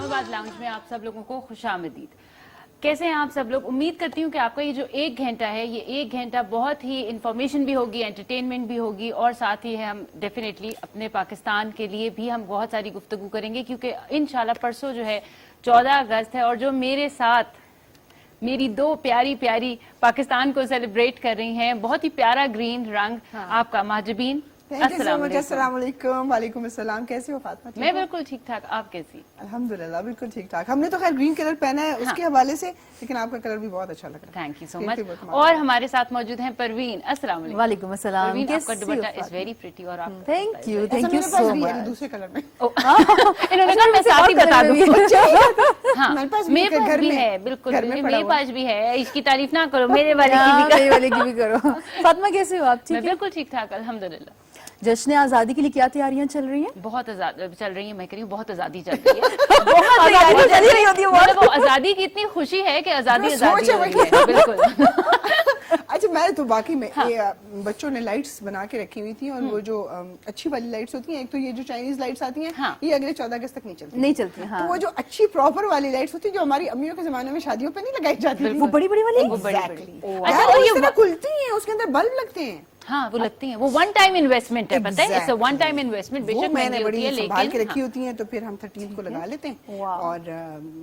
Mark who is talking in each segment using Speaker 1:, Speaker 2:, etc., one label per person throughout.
Speaker 1: Islamabad lounge में आप सब लोगों को खुशामदीद। कैसे हैं आप सब लोग? उम्मीद करती हूँ कि आपका ये जो 1 घंटा है, ये 1 घंटा बहुत ही इंफॉर्मेशन भी होगी, एंटरटेनमेंट भी होगी, और साथ ही है हम डेफिनेटली अपने पाकिस्तान के लिए भी हम बहुत सारी गुफ्तगू करेंगे, क्योंकि इंशाल्लाह परसों जो है 14 अगस्त है, और जो मेरे साथ मेरी 2 प्यारी प्यारी पाकिस्तान को सेलिब्रेट कर रही हैं, बहुत ही प्यारा ग्रीन रंग आपका महजबीन।
Speaker 2: अस्सलाम वालेकुम। वालेकुम अस्सलाम। कैसे हो फातिमा?
Speaker 1: मैं बिल्कुल ठीक ठाक, आप कैसी?
Speaker 2: अल्हम्दुलिल्लाह बिल्कुल ठीक ठाक। हमने तो खैर ग्रीन कलर पहना है उसके हवाले से, लेकिन आपका कलर भी बहुत अच्छा लग रहा है।
Speaker 1: Thank you so much. और हमारे साथ मौजूद हैं परवीन। अस्सलाम वालेकुम।
Speaker 3: वालेकुम अस्सलाम।
Speaker 1: परवीन, आपका दुपट्टा इज वेरी प्रिटी और आप
Speaker 3: thank you
Speaker 2: so
Speaker 3: so
Speaker 2: much. दूसरे कलर में
Speaker 1: इन्होंने कहा मैं साथ ही बता दूं। हाँ,
Speaker 2: मेरे पास
Speaker 1: मेरे पास
Speaker 2: घर
Speaker 1: भी
Speaker 2: में
Speaker 1: है, बिल्कुल
Speaker 2: घर में
Speaker 1: मेरे पास भी है। इसकी तारीफ ना करो, मेरे वाले
Speaker 3: की भी करो। फातिमा कैसे हो आप?
Speaker 1: मैं
Speaker 3: ठीक है,
Speaker 1: बिल्कुल ठीक ठाक अल्हम्दुलिल्लाह।
Speaker 3: जश्न आजादी के लिए क्या तैयारियां चल रही हैं?
Speaker 1: बहुत चल रही है, मैं कह रही हूँ बहुत आजादी चल रही है।
Speaker 3: बहुत आजादी चल रही होती है,
Speaker 1: मतलब वो आजादी की इतनी खुशी है कि आजादी आजादी हो रही है। बिल्कुल।
Speaker 2: अच्छा, मैं तो बाकी में ये बच्चों ने लाइट्स बना के रखी हुई थी, और वो जो अच्छी वाली लाइट्स होती हैं, एक तो ये जो चाइनीज लाइट्स आती हैं,
Speaker 1: हाँ।
Speaker 2: ये अगले 14 अगस्त तक नहीं चलती।
Speaker 3: हाँ।
Speaker 2: तो वो जो अच्छी प्रॉपर वाली लाइट्स होती है, जो हमारी अम्मियों के जमाने में शादियों पे नहीं लगाई जाती थी,
Speaker 3: वो बड़ी बड़ी वाली
Speaker 2: Exactly।
Speaker 1: अच्छा,
Speaker 2: और
Speaker 1: और
Speaker 2: ये
Speaker 1: ये
Speaker 2: खुलती हैं, उसके अंदर बल्ब लगते हैं।
Speaker 1: हाँ, वो लगती हैं, वो वन टाइम इन्वेस्टमेंट है, पता है? It's a one time investment.
Speaker 2: वो
Speaker 1: बेशक
Speaker 2: मैंने
Speaker 1: महंगी
Speaker 2: बड़ी
Speaker 1: होती है,
Speaker 2: संभाल के
Speaker 1: लेकिन
Speaker 2: रखी होती हैं, तो फिर हम 13 को लगा लेते हैं, और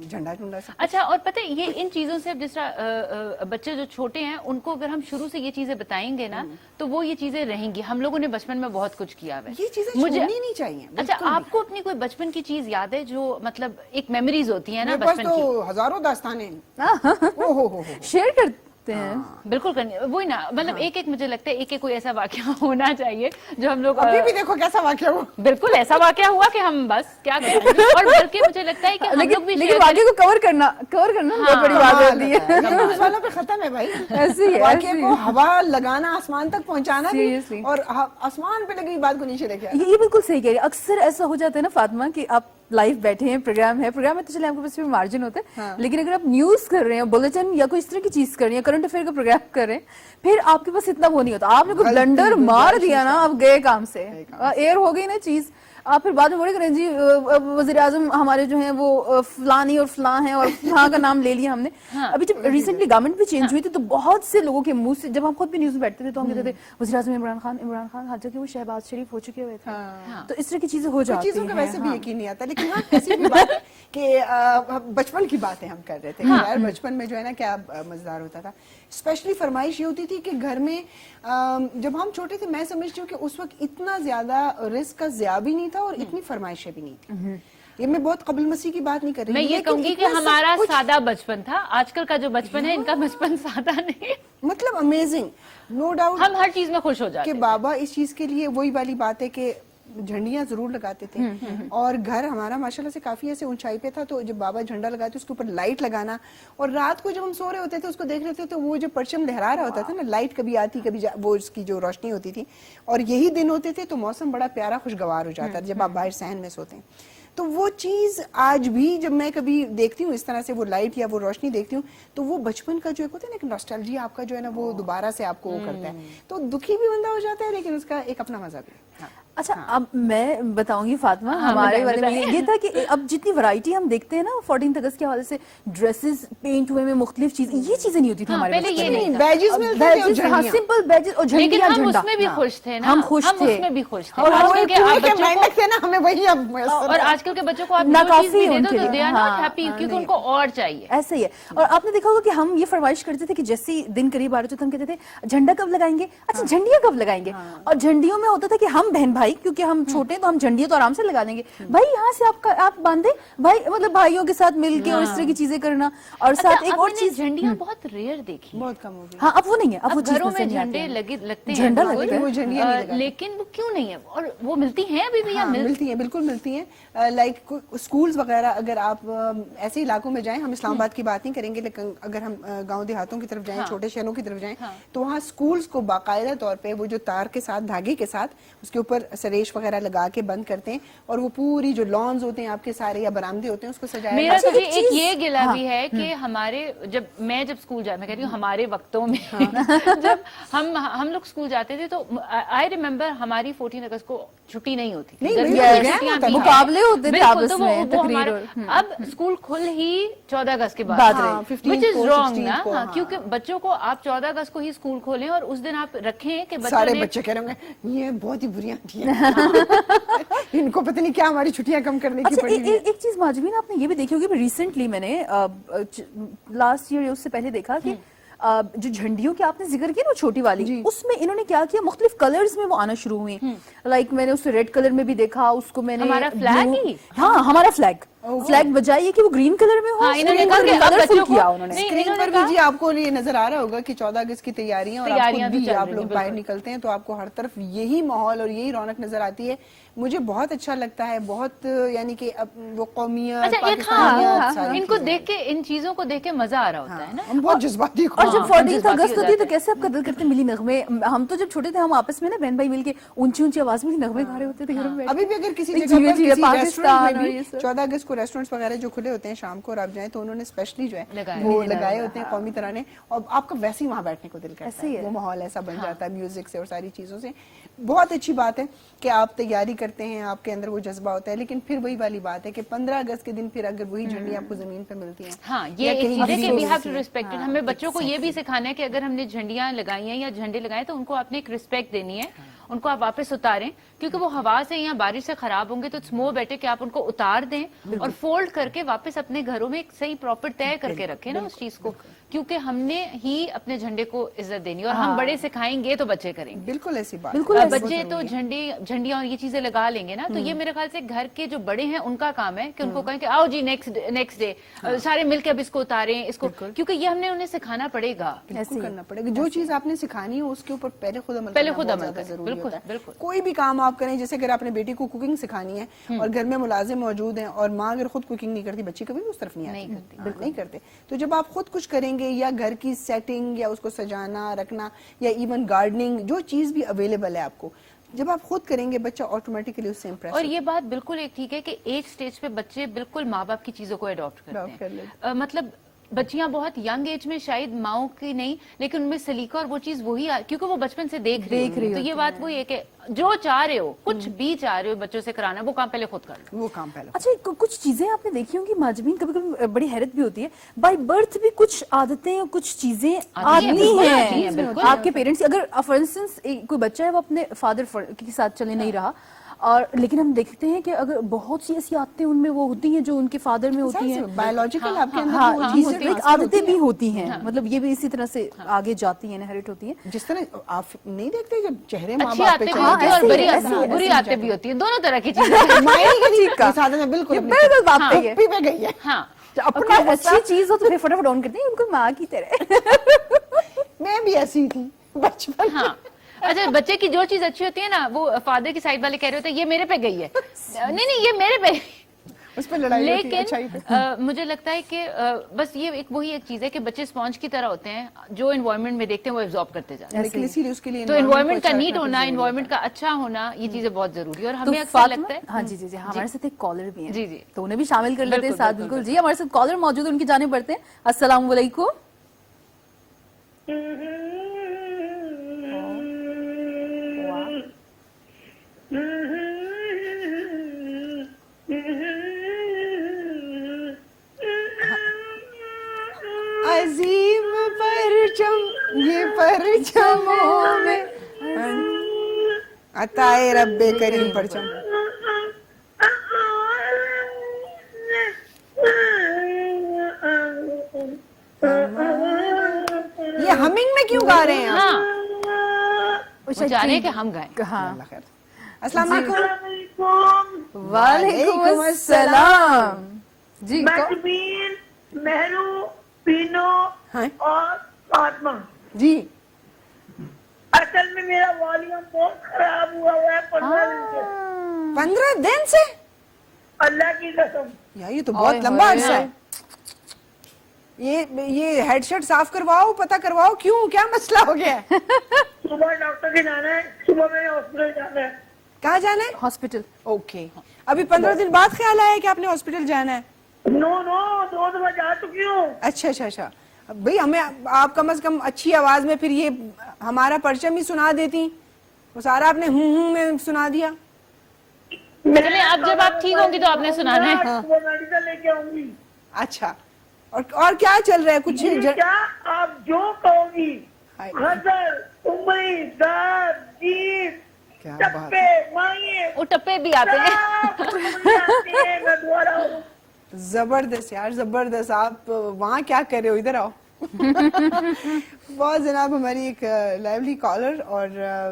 Speaker 2: झंडा झुंडा सब।
Speaker 1: अच्छा, और पता है ये इन चीजों से अब जिस तरह बच्चे जो छोटे हैं उनको अगर हम शुरू से ये चीजें बताएंगे ना, तो वो ये चीजें रहेंगी। हम लोगों ने बचपन में बहुत कुछ किया है,
Speaker 2: ये चीजें छोड़नी नहीं चाहिए।
Speaker 1: अच्छा, आपको अपनी कोई बचपन की चीज याद है जो मतलब एक मेमोरीज होती है ना
Speaker 2: मेरे पास
Speaker 1: बचपन की?
Speaker 2: तो हजारों दास्तानें हैं। हो
Speaker 3: शेयर करते हैं।
Speaker 1: बिल्कुल करनी, वही ना, मतलब एक एक मुझे लगता है एक एक कोई ऐसा वाकया होना चाहिए जो हम लोग
Speaker 2: अभी भी देखो कैसा वाकया हुआ।
Speaker 1: बिल्कुल ऐसा वाकया हुआ कि हम बस क्या करें। और बल्कि मुझे लगता है कि हम लोग भी
Speaker 3: लेकिन वाकये को कवर करना बहुत बड़ी बात होती है।
Speaker 2: न्यूज़ वालों पे खत्म है भाई।
Speaker 3: ऐसी है,
Speaker 2: वाकये
Speaker 3: ऐसी
Speaker 2: को हवा लगाना, आसमान तक पहुंचाना भी,
Speaker 3: Seriously।
Speaker 2: और आसमान पे लगी बात को नीचे लेके आना।
Speaker 3: ये बिल्कुल सही कह रही है। अक्सर ऐसा हो जाता है ना फातिमा कि आप लाइव बैठे हैं, प्रोग्राम में तो चले आपके पास भी मार्जिन होता है,
Speaker 2: हाँ।
Speaker 3: लेकिन अगर आप न्यूज कर रहे हैं, बुलेटिन या कोई इस तरह की चीज कर रही है, करंट अफेयर का प्रोग्राम कर रहे हैं, फिर आपके पास इतना वो नहीं होता। आपने कोई ब्लंडर मार दिया ना, आप गए काम से, एयर हो गई ना चीज। आप फिर बाद में बोले करें जी वजीर आजम हमारे जो हैं वो फलानी और फलां हैं, और फलां का नाम ले लिया हमने।
Speaker 1: हाँ।
Speaker 3: अभी जब रिसेंटली गवर्नमेंट भी चेंज हुई थी, तो बहुत से लोगों के मुंह से, जब हम खुद भी न्यूज में बैठते थे तो हम कहते थे वजीर आजम इमरान खान, हर जगह वो शहबाज शरीफ हो चुके हुए थे।
Speaker 2: हाँ।
Speaker 3: तो इस तरह की चीजें हो जाती हैं।
Speaker 2: चीजों का वैसे भी यकीन नहीं आता, लेकिन हाँ ऐसी भी बात है कि बचपन की बातें हम कर रहे थे। यार बचपन में जो है ना क्या मजेदार होता था। स्पेशली फरमाइश ये होती थी कि घर में जब हम छोटे थे, मैं समझती हूँ कि उस वक्त इतना ज्यादा रिस्क का ज़िया भी नहीं था, और इतनी फरमाइशें भी नहीं थी। ये मैं बहुत कबल मसीह की बात नहीं कर रही,
Speaker 1: मैं ये कहूंगी कि हमारा सादा बचपन था। आजकल का जो बचपन है, इनका बचपन सादा नहीं,
Speaker 2: मतलब अमेजिंग, नो डाउट।
Speaker 1: हम हर चीज में खुश हो जाते
Speaker 2: कि बाबा इस चीज के लिए वही वाली बात है कि झंडियां जरूर लगाते थे, और घर हमारा माशाल्लाह से काफी ऐसे ऊंचाई पे था, तो जब बाबा झंडा लगाते उसके ऊपर लाइट लगाना, और रात को जब हम सो रहे होते थे उसको देख रहे थे, तो वो जो परचम लहरा रहा होता था ना, लाइट कभी आती कभी वो उसकी जो रोशनी होती थी, और यही दिन होते थे, तो मौसम बड़ा प्यारा खुशगवार हो जाता था जब आप बाहर सहन में सोते हैं। तो वो चीज आज भी जब मैं कभी देखती हूँ इस तरह से वो लाइट या वो रोशनी देखती हूँ, तो वो बचपन का जो एक होता है ना, एक नॉस्टैल्जिया आपका जो है ना, वो दोबारा से आपको वो करता है। तो दुखी भी बंदा हो जाता है, लेकिन उसका एक अपना मजा भी है। हाँ।
Speaker 3: अच्छा, अब मैं बताऊंगी फातिमा, हमारे
Speaker 1: बताएं,
Speaker 3: वाले में
Speaker 1: बताएं।
Speaker 3: ये था कि अब जितनी वैरायटी हम देखते हैं ना 14 अगस्त के हवाले से, ड्रेसेस पेंट हुए में मुख्तलिफ चीज, ये चीजें नहीं होती थी हमारे
Speaker 1: पहले ये नहीं था।
Speaker 2: बैजेस मिलते थे और झंडियां।
Speaker 3: सिंपल बैजेस और
Speaker 1: लेकिन
Speaker 3: झंडियां,
Speaker 1: हम
Speaker 3: झंडा।
Speaker 1: उसमें भी खुश थे ना,
Speaker 3: हम खुश थे,
Speaker 1: उसमें भी खुश थे।
Speaker 2: और
Speaker 1: आजकल के आप बच्चों
Speaker 2: मेहनत थे ना, हमें वही अब
Speaker 1: को, और आजकल के बच्चों को आप
Speaker 3: ना
Speaker 1: जो चीज भी
Speaker 3: काफी
Speaker 1: दे दो
Speaker 3: उनके
Speaker 1: तो दे
Speaker 3: लिए,
Speaker 1: आर नॉट
Speaker 3: हाँ,
Speaker 1: हैप्पी, क्योंकि उनको और चाहिए।
Speaker 3: ऐसा ही है। और आपने देखा होगा कि हम ये फरमाइश करते थे कि जैसे ही दिन करीब आ रहे थे तो हम कहते थे झंडा कब लगाएंगे, अच्छा झंडियां कब लगाएंगे। और झंडियों में होता था कि हम बहन भाई, क्योंकि हम छोटे हैं तो हम झंडियां तो आराम से लगा देंगे भाई, यहाँ से आप बांधे भाई, मतलब भाइयों के साथ मिलके और इस तरह की चीजें करना। और साथ एक और चीज,
Speaker 1: झंडियां बहुत रेयर देखी,
Speaker 2: बहुत कम हो गई।
Speaker 3: हाँ अब वो नहीं है, अब वो चीज
Speaker 1: घरों में
Speaker 3: नजर नहीं आती
Speaker 1: झंडे
Speaker 3: है।
Speaker 1: लगते हैं,
Speaker 3: झंडा
Speaker 1: बिल्कुल,
Speaker 3: लगता है,
Speaker 2: वो झंडियां नहीं लगाते।
Speaker 1: लेकिन वो क्यों नहीं है, और वो मिलती हैं अभी भी?
Speaker 2: हाँ, मिलती हैं, बिल्कुल मिलती हैं। लाइक स्कूल्स वगैरह अगर आप ऐसे इलाकों में जाएं, हम इस्लामाबाद की बात नहीं करेंगे, लेकिन अगर हम गांव देहातों की तरफ जाएं, छोटे शहरों की तरफ जाएं, तो वहाँ स्कूल्स को बाकायदा तौर पे वो जो तार के साथ, धागे के साथ उसके ऊपर सरेश वगैरह लगा के बंद करते हैं और वो पूरी जो लॉन्स होते हैं आपके सारे या बरामदे होते हैं उसको सजाया
Speaker 1: मेरा
Speaker 2: जाता
Speaker 1: तो
Speaker 2: है।
Speaker 1: एक ये गिला भी है कि हमारे जब स्कूल जाए, मैं कह रही हूँ हमारे वक्तों में जब हम लोग स्कूल जाते थे तो आई रिमेम्बर हमारी 14 अगस्त को छुट्टी नहीं होती थी।
Speaker 2: नहीं,
Speaker 1: गर्मी
Speaker 2: बिल्कुल,
Speaker 1: की
Speaker 2: एग्जाम
Speaker 1: छुट्टियां
Speaker 2: होता
Speaker 1: भी
Speaker 2: था।
Speaker 1: हैं।
Speaker 3: मुकाबले होते थे
Speaker 1: बिल्कुल,
Speaker 3: आपस
Speaker 1: तो
Speaker 3: में,
Speaker 1: वो हमारे
Speaker 3: तकरीर
Speaker 1: अब स्कूल खुल ही 14 अगस्त के
Speaker 3: बात
Speaker 1: बाद
Speaker 3: रही।
Speaker 2: हाँ, 15
Speaker 1: विच इज
Speaker 2: को,
Speaker 1: रॉन्ग
Speaker 2: 16
Speaker 1: ना।
Speaker 2: को,
Speaker 1: हाँ,
Speaker 2: हाँ।
Speaker 1: क्योंकि बच्चों को आप 14 अगस्त को ही स्कूल खोलें और उस दिन आप रखें कि बच्चों
Speaker 2: सारे
Speaker 1: ने
Speaker 2: बच्चे कह रहे होंगे ये बहुत ही बुरी आंटी है इनको पता नहीं क्या हमारी छुट्टियां कम करने की
Speaker 3: अच्छा
Speaker 2: पड़ी हुई है।
Speaker 3: एक चीज माजमीन आपने ये भी देखी होगी, रिसेंटली मैंने लास्ट ईयर उससे पहले देखा कि जो झंडियों की आपने जिक्र किया ना छोटी वाली, उसमें इन्होंने क्या किया, मुख्तलिफ कलर्स में वो आना शुरू हुई। लाइक मैंने उसे रेड कलर में भी देखा, उसको मैंने
Speaker 1: हमारा फ्लैग
Speaker 3: blue-
Speaker 1: ही?
Speaker 3: हाँ हमारा फ्लैग बजाइए कि वो ग्रीन कलर में हो।
Speaker 1: हाँ, इन्होंने
Speaker 3: screen
Speaker 1: कहा
Speaker 3: पर
Speaker 1: कि अब
Speaker 3: colourful
Speaker 1: बच्चों को-
Speaker 3: किया उन्होंने।
Speaker 1: नहीं,
Speaker 2: स्क्रीन
Speaker 1: इन्होंने
Speaker 2: पर भी
Speaker 1: कहा-
Speaker 2: जी आपको ये नजर आ रहा होगा कि 14 अगस्त की तैयारियां और आप
Speaker 1: तैयारियां
Speaker 2: खुद
Speaker 1: भी
Speaker 2: भी
Speaker 1: चल
Speaker 2: आप
Speaker 1: रही
Speaker 2: लोग
Speaker 1: हैं,
Speaker 2: बाहर
Speaker 1: बिल्कुल।
Speaker 2: निकलते हैं तो आपको हर तरफ यही माहौल और यही रौनक नजर आती है। मुझे बहुत अच्छा लगता है, बहुत यानी कि वो कौमियत,
Speaker 1: अच्छा एक
Speaker 2: पाकिस्तानियत, सारी
Speaker 1: इनको
Speaker 2: चीजें।
Speaker 1: देख के इन चीजों को देख के मजा आ रहा होता है ना।
Speaker 2: हम बहुत जज्बाती
Speaker 3: और जब
Speaker 1: हाँ,
Speaker 3: 14
Speaker 1: जज्बाती
Speaker 3: अगस्त
Speaker 1: हो
Speaker 3: होती है तो
Speaker 1: जाते
Speaker 3: कैसे आप कदर करते मिली नगमे। हम तो जब छोटे थे हम आपस में ना बहन भाई मिलके ऊंची ऊंची आवाज में नगमे गा रहे होते थे घर में बैठ के।
Speaker 2: अभी भी अगर किसी
Speaker 3: एक
Speaker 2: जगह
Speaker 3: जीवे
Speaker 2: पर
Speaker 3: जीवे
Speaker 2: किसी
Speaker 3: पाकिस्तान
Speaker 2: रेस्टोरेंट
Speaker 3: और
Speaker 2: में
Speaker 3: ये
Speaker 2: भी
Speaker 3: सब।
Speaker 2: 14 अगस्त को रेस्टोरेंट्स वगैरह जो खुले होते हैं शाम को और आप जाएं तो उन्होंने स्पेशली जो है
Speaker 1: लगाए
Speaker 2: वो लगाए होते हैं कौमी तराने और आपका वैसे ही वहां बैठने को दिल करता
Speaker 3: ऐसे ही
Speaker 2: है।
Speaker 3: है।
Speaker 2: वो माहौल ऐसा बन जाता है म्यूजिक से और सारी चीजों से। बहुत अच्छी बात है कि आप तैयारी करते हैं, आपके अंदर वो जज्बा होता है, लेकिन फिर वही वाली बात है कि 15 अगस्त के दिन फिर अगर वही झंडी आपको जमीन पे मिलती है,
Speaker 1: हाँ,
Speaker 2: या
Speaker 1: ये एक
Speaker 2: कहीं
Speaker 1: चीज है कि
Speaker 2: दूर
Speaker 1: वी हैव
Speaker 2: से-
Speaker 1: टू रिस्पेक्ट इट। हमें बच्चों को ये भी सिखाना है कि अगर हमने झंडियां लगाई हैं या झंडे लगाए तो उनको आपने एक रिस्पेक्ट देनी है, उनको आप वापस उतारें, क्योंकि वो हवा से या बारिश से खराब होंगे तो इट्स मोर बेटर कि आप उनको उतार दें और फोल्ड करके वापस अपने घरों में एक सही प्रॉपर तय करके रखें ना उस चीज को, क्योंकि हमने ही अपने झंडे को इज्जत देनी है और हम बड़े सिखाएंगे तो बच्चे करेंगे।
Speaker 2: बिल्कुल ऐसी बात
Speaker 3: बिल्कुल
Speaker 2: है।
Speaker 3: ऐसी
Speaker 1: बच्चे तो झंडियां और ये चीजें लगा लेंगे ना, तो ये मेरे ख्याल से घर के जो बड़े हैं उनका काम है कि उनको कहें कि आओ जी नेक्स्ट डे सारे मिलकर अब इसको उतारें इसको, क्योंकि ये हमने उन्हें सिखाना पड़ेगा।
Speaker 2: बिल्कुल करना पड़ेगा। जो चीज आपने सिखानी है उसके ऊपर पहले खुद अमल
Speaker 1: पहले
Speaker 2: करना
Speaker 1: खुद
Speaker 2: बहुत
Speaker 1: अमल
Speaker 2: ज्यादा
Speaker 1: करें,
Speaker 2: जरूरी
Speaker 1: बिल्कुल,
Speaker 2: होता है।
Speaker 1: बिल्कुल।
Speaker 2: कोई भी काम आप करें, जैसे अगर आपने बेटी को कुकिंग सिखानी है और घर में मुलाजिम मौजूद हैं और माँ अगर खुद कुकिंग नहीं करती, बच्ची कभी भी उस तरफ नहीं आती, बिल्कुल नहीं करते। तो जब आप खुद कुछ करेंगे या घर की सेटिंग या उसको सजाना रखना या इवन गार्डनिंग, जो चीज भी अवेलेबल है आपको, जब आप खुद करेंगे बच्चा ऑटोमेटिकली उससे इम्प्रेस
Speaker 1: और ये बात बिल्कुल एक ठीक है कि एक स्टेज पे बच्चे बिल्कुल माँ बाप की चीजों को अडॉप्ट
Speaker 2: Adopt कर
Speaker 1: करते
Speaker 2: लेते
Speaker 1: हैं। मतलब बच्चियां बहुत यंग एज में शायद माओ की नहीं, लेकिन उनमें सलीका और वो चीज वही क्योंकि वो बचपन से देख रही
Speaker 3: रही
Speaker 1: तो ये बात वही है कि जो चाह रहे हो, कुछ भी चाह रहे हो बच्चों से कराना, वो काम पहले खुद कर लो।
Speaker 2: वो काम पहले।
Speaker 3: अच्छा कुछ चीजें आपने देखी होंगी माजमीन, कभी कभी बड़ी हैरत भी होती है, बाय बर्थ भी कुछ आदतें और कुछ चीजें आती
Speaker 1: बिल्कुल आती हैं,
Speaker 3: हैं
Speaker 1: बिल्कुल।
Speaker 3: आपके पेरेंट्स। अगर फॉर इंस्टेंस कोई बच्चा है वो अपने फादर के साथ चले नहीं रहा, और लेकिन हम देखते हैं कि अगर बहुत सी ऐसी आदतें उनमें वो होती हैं जो उनके फादर में होती हैं,
Speaker 2: बायोलॉजिकल आपके अंदर
Speaker 3: हाँ
Speaker 2: वो
Speaker 3: चीजें
Speaker 2: चीजें
Speaker 3: एक आदतें भी होती हैं, मतलब ये भी इसी तरह से आगे जाती हैं, इनहेरिट होती हैं।
Speaker 2: जिस तरह आप नहीं देखते जब चेहरे माँ
Speaker 1: अच्छी
Speaker 2: बाप
Speaker 1: आते
Speaker 2: पे
Speaker 1: भी
Speaker 2: चढ़ते
Speaker 1: होती
Speaker 2: हैं,
Speaker 1: है और
Speaker 3: ऐसे ही
Speaker 1: बुरी
Speaker 3: ऐसे
Speaker 1: आते भी होती है, दोनों तरह की चीजें।
Speaker 2: मायरी की इस आदत में बिल्कुल अपनी
Speaker 3: बिल्कुल बात सही है।
Speaker 2: टोपी पे गई है।
Speaker 1: हाँ,
Speaker 3: अपना अच्छी चीज हो तो फिर फटाफट ऑन करते हैं, उनको माँ की तरह।
Speaker 2: मैं भी ऐसी थी बचपन में।
Speaker 1: हाँ। अच्छा, बच्चे की जो चीज अच्छी होती है ना, वो फादर की साइड वाले कह रहे होते हैं ये मेरे पे गई है, नहीं ये मेरे पे।
Speaker 2: उस पर लड़ाई होती है, अच्छाई
Speaker 1: लेकिन
Speaker 2: पे।
Speaker 1: मुझे लगता है कि बस ये एक वही एक चीज है कि बच्चे स्पॉन्ज की तरह होते हैं, जो एनवायरनमेंट में देखते हैं वो एब्जॉर्ब करते जाते हैं।
Speaker 2: लेकिन इसीलिए उसके लिए
Speaker 1: तो
Speaker 2: environment
Speaker 1: एनवायरनमेंट
Speaker 2: को
Speaker 1: का
Speaker 2: अच्छा
Speaker 1: नीट
Speaker 2: रखना
Speaker 1: होना,
Speaker 2: जरूरी
Speaker 1: एनवायरनमेंट का अच्छा होना, ये चीजें बहुत जरूरी है। और
Speaker 3: तो
Speaker 1: हमें अक्सर
Speaker 3: फातिमा,
Speaker 1: लगता है
Speaker 3: हाँ जी हमारे साथ एक कॉलर भी है,
Speaker 1: जी, जी।
Speaker 3: तो उन्हें भी शामिल कर लेते हैं
Speaker 1: बिल्कुल,
Speaker 3: साथ।
Speaker 1: बिल्कुल,
Speaker 3: बिल्कुल जी, हमारे साथ कॉलर मौजूद है, उनकी जाने पड़ते हैं। अस्सलाम वालेकुम।
Speaker 2: अजीम परचम ये परचमों में अताए रब्बे करीम परचम। ये हमिंग में क्यों गा रहे हैं आप?
Speaker 1: हाँ, वो चाह रहे हैं कि हम गाएं।
Speaker 3: हाँ,
Speaker 2: अल्लाह खैर। अस्सलाम वालेकुम।
Speaker 3: वालेकुम अस्सलाम जी।
Speaker 4: मजमीन, मेहरू, पीनो
Speaker 2: हाँ
Speaker 4: और फातिमा।
Speaker 2: जी
Speaker 4: असल में मेरा वॉल्यूम बहुत खराब हुआ है 15 दिन से,
Speaker 2: 15 दिन से?
Speaker 4: अल्लाह की कसम।
Speaker 2: यार ये तो बहुत लंबा अरसा है। ये हेडसेट साफ करवाओ, पता करवाओ क्यों, क्या मसला हो गया है?
Speaker 4: सुबह डॉक्टर के जाना है, सुबह मैंने हॉस्पिटल जाना है।
Speaker 2: कहाँ जाना है?
Speaker 3: हॉस्पिटल।
Speaker 2: ओके, अभी 15 दिन बाद ख्याल आया कि आपने हॉस्पिटल जाना है?
Speaker 4: नो 2 दफा जा चुकी हूँ।
Speaker 2: अच्छा, भाई हमें आप कम से कम अच्छी आवाज में फिर ये हमारा परचम ही सुना देती, वो सारा आपने में सुना दिया।
Speaker 1: चलिए, अब जब आप ठीक होंगी तो आपने सुनाना है।
Speaker 4: वो मेडिकल लेके आऊंगी।
Speaker 2: अच्छा, और क्या चल रहा है कुछ?
Speaker 4: क्या आप जो कहोगी,
Speaker 2: हाय।
Speaker 4: हजर, उमरी, दाद, जीत,
Speaker 2: क्या बात
Speaker 4: टप्पे, मांगे,
Speaker 1: वो टप्पे भी आते हैं।
Speaker 4: मैं दोबारा हूँ।
Speaker 2: जबरदस्त यार, जबरदस्त। आप वहाँ क्या कर रहे हो, इधर आओ। बहुत जनाब, हमारी एक लाइवली कॉलर, और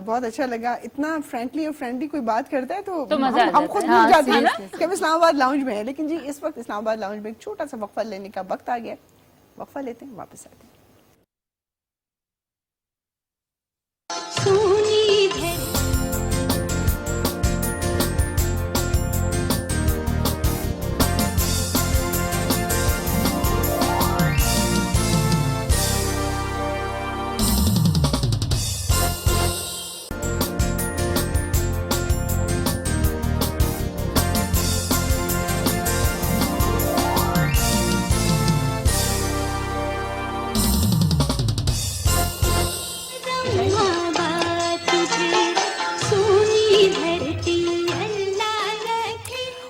Speaker 2: बहुत अच्छा लगा। इतना फ्रेंकली और फ्रेंडली कोई बात करता है तो
Speaker 1: मजा
Speaker 2: हम खुद भूल जाते हैं कि हम इस्लामाबाद लाउंज में हैं। लेकिन जी इस वक्त इस्लामाबाद लाउंज में एक छोटा सा वक्फा लेने का वक्त आ गया। वक्फा लेते हैं, वापस आते हैं।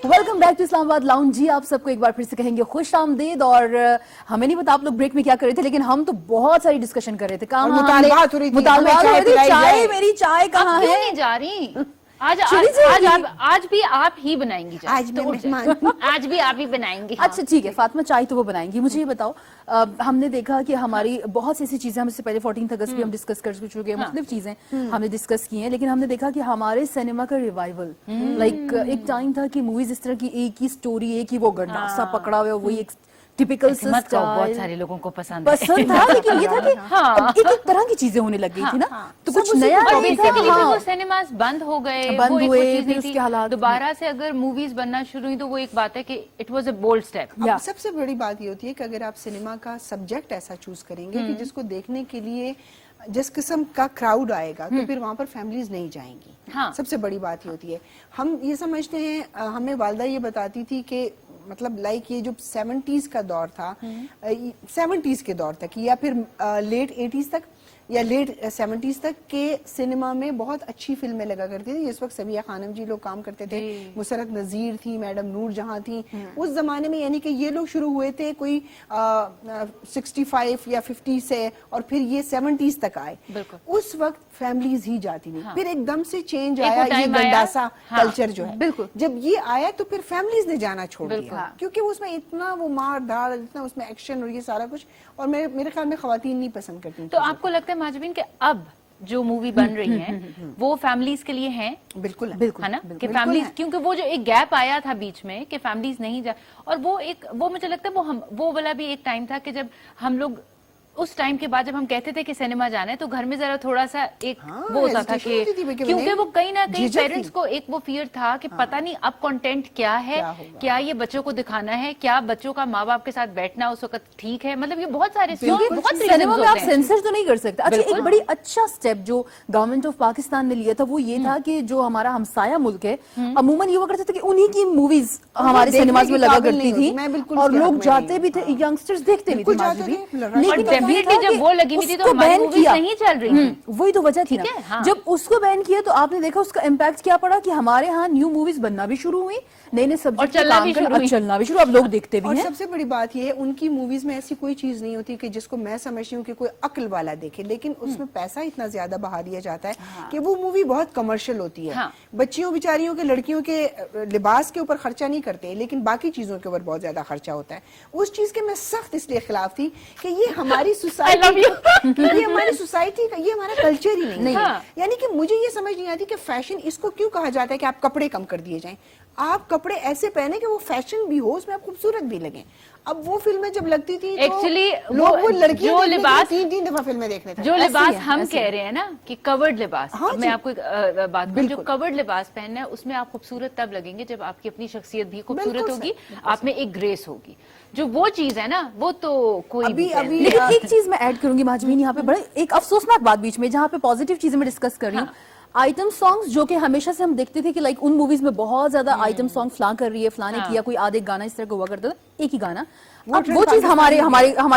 Speaker 3: Welcome back to Islamabad lounge. जी आप सबको एक बार फिर से कहेंगे खुश आमदीद। और हमें नहीं पता आप लोग ब्रेक में क्या कर रहे थे, लेकिन हम तो बहुत सारी डिस्कशन कर रहे थे।
Speaker 2: और मुतालबात हो रही थी, हमें चाय पिलाई
Speaker 3: चाय,
Speaker 2: जाए।
Speaker 3: मेरी चाय कहाँ
Speaker 1: क्यों
Speaker 3: है?
Speaker 1: नहीं जा रही?
Speaker 3: चली
Speaker 1: आज भी आप ही बनाएंगी चाय।
Speaker 2: आज मैं
Speaker 1: तो उठ जाए।
Speaker 2: मेहमान।
Speaker 1: आज भी आप ही बनाएंगी।
Speaker 3: अच्छा ठीक है, फातिमा चाय तो वो बनाएंगी। मुझे ये बताओ, हमने देखा कि हमारी बहुत सी ऐसी चीजें, हम इससे पहले 14 अगस्त भी हम डिस्कस कर चुके हैं, मुख्तलिफ चीजें हमने डिस्कस की हैं, लेकिन हमने देखा कि हमारे सिनेमा का रिवाइवल, लाइक एक टाइम था कि मूवीज इस तरह की एक ही स्टोरी, एक ही वो गंडासा पकड़ा हुआ, वही एक टिपिकल
Speaker 1: मत कहो, बहुत सारे लोगों को पसंद है।
Speaker 3: पसंद था, लेकिन ये था कि एक एक तरह की चीजें होने लग गई थी ना, तो कुछ नया
Speaker 1: और
Speaker 3: नहीं था।
Speaker 1: बेसिकली
Speaker 3: हाँ।
Speaker 1: वो सिनेमास बंद हो गए,
Speaker 3: बंद
Speaker 1: वो एक
Speaker 3: हुए,
Speaker 1: वो चीज
Speaker 3: फिर
Speaker 1: नहीं
Speaker 3: उसके
Speaker 1: थी।
Speaker 3: हालात
Speaker 1: दोबारा से अगर मूवीज बनना शुरू हुई तो वो एक बात है कि it was a bold step.
Speaker 2: अब सबसे बड़ी बात ये होती है कि अगर आप सिनेमा का सब्जेक्ट ऐसा चूज करेंगे कि जिसको देखने के लिए जिस किस्म का क्राउड आएगा, तो फिर वहां पर फैमिलीज नहीं जाएंगी।
Speaker 1: हाँ।
Speaker 2: सबसे बड़ी बात ये होती है, हम ये समझते हैं, हमें वालदा ये बताती थी कि मतलब लाइक ये जो 70s का दौर था, 70s के दौर तक या फिर लेट 80s तक या लेट 70s तक के सिनेमा में बहुत अच्छी फिल्में लगा करती थी। इस वक्त सबिया खानम जी लोग काम करते थे, मुसरत नजीर थी, मैडम नूर जहां थी उस जमाने में, यानी कि ये लोग शुरू हुए थे कोई 65 या 50 से, और फिर ये 70s तक आए। उस वक्त फैमिलीज ही जाती थी। फिर एकदम से चेंज आया, ये गंडासा कल्चर जो है,
Speaker 3: बिल्कुल।
Speaker 2: जब ये आया तो फिर फैमिलीज ने जाना छोड़ दिया, क्योंकि उसमें इतना वो मार धाड़, इतना उसमें एक्शन और ये सारा कुछ, और मेरे ख्याल में खवातीन नहीं पसंद करती।
Speaker 1: तो आपको लगता है माजबीन कि अब जो मूवी बन रही है वो फैमिलीज के लिए है?
Speaker 2: बिल्कुल
Speaker 3: बिल्कुल
Speaker 1: है ना, कि फैमिलीज, क्योंकि वो जो एक गैप आया था बीच में कि फैमिलीज नहीं जा, और वो मुझे लगता है वो वाला भी एक टाइम था कि जब हम लोग उस टाइम के बाद जब हम कहते थे कि सिनेमा जाना है तो घर में जरा थोड़ा सा एक वो होता था कि, क्योंकि वो कहीं ना कहीं पेरेंट्स को एक वो फियर था कि पता नहीं अब कंटेंट क्या है, क्या ये बच्चों को दिखाना है, क्या बच्चों का माँ बाप के साथ बैठना उस वक्त ठीक है, मतलब ये बहुत सारे बहुत
Speaker 3: सिनेमा में आप सेंसर तो नहीं कर सकते। अच्छा, एक बड़ी अच्छा स्टेप जो गवर्नमेंट ऑफ पाकिस्तान ने लिया था वो ये था कि जो हमारा हमसाया मुल्क है, अमूमन ये वो करते थे कि उन्हीं की मूवीज हमारे सिनेमाज में लगा करती थी, और लोग जाते भी थे, यंगस्टर्स देखते भी थे।
Speaker 1: डेफिनेटली जब वो लगी हुई थी तो हमारी मूवीज नहीं चल रही थी।
Speaker 3: वही तो वजह थी ना।
Speaker 1: हाँ।
Speaker 3: जब उसको बैन किया तो आपने देखा उसका इम्पैक्ट क्या पड़ा, कि हमारे यहाँ न्यू मूवीज बनना भी शुरू हुई, नए नए सब्जेक्ट चलना भी शुरू, अब लोग देखते भी
Speaker 2: और
Speaker 3: हैं।
Speaker 2: सबसे बड़ी बात ये है, उनकी मूवीज में ऐसी कोई चीज नहीं होती कि जिसको मैं समझती हूँ कि कोई अक्ल वाला देखे, लेकिन उसमें पैसा इतना ज्यादा बहा दिया जाता है कि वो मूवी बहुत कमर्शियल होती है। बच्चियों बिचारियों के, लड़कियों के लिबास के ऊपर खर्चा नहीं करते, लेकिन बाकी चीजों के ऊपर बहुत ज्यादा खर्चा होता है। उस चीज के मैं सख्त इसलिए खिलाफ थी कि ये हमारी सोसाइटी, ये हमारी सोसाइटी का, ये हमारा कल्चर ही नहीं है। यानी कि मुझे ये समझ नहीं आती कि फैशन इसको क्यों कहा जाता है कि आप कपड़े कम कर दिए जाएं। आप कपड़े ऐसे पहने कि वो फैशन भी हो, उसमें आप खूबसूरत भी लगे। अब वो फिल्में जब लगती थी तो
Speaker 1: एक्चुअली
Speaker 2: लोग वो लड़कियों
Speaker 1: जो लिबास
Speaker 2: 3 दफा फिल्में देखने थे।
Speaker 1: जो लिबास हम कह रहे हैं ना कि कवर्ड लिबास,
Speaker 2: हाँ
Speaker 1: मैं आपको एक बात कहूं, जो कवर्ड लिबास पहनना है उसमें आप खूबसूरत तब लगेंगे जब आपकी अपनी शख्सियत भी खूबसूरत होगी, आप में एक ग्रेस होगी। जो वो चीज है ना, वो तो कोई भी
Speaker 3: लेकिन एक चीज मैं ऐड करूंगी माजमीन, यहाँ पे बड़ा एक अफसोसनाक बात बीच में, जहाँ पे पॉजिटिव चीजें मैं डिस्कस कर रही हूँ। आइटम सॉन्ग्स जो कि हमेशा से हम देखते थे कि लाइक उन मूवीज में बहुत ज्यादा आइटम सॉन्ग फ्ला कर रही है, फलाने किया कोई आधे गाना इस तरह का हुआ करता था, एक ही गाना। अब वो चीज हमारी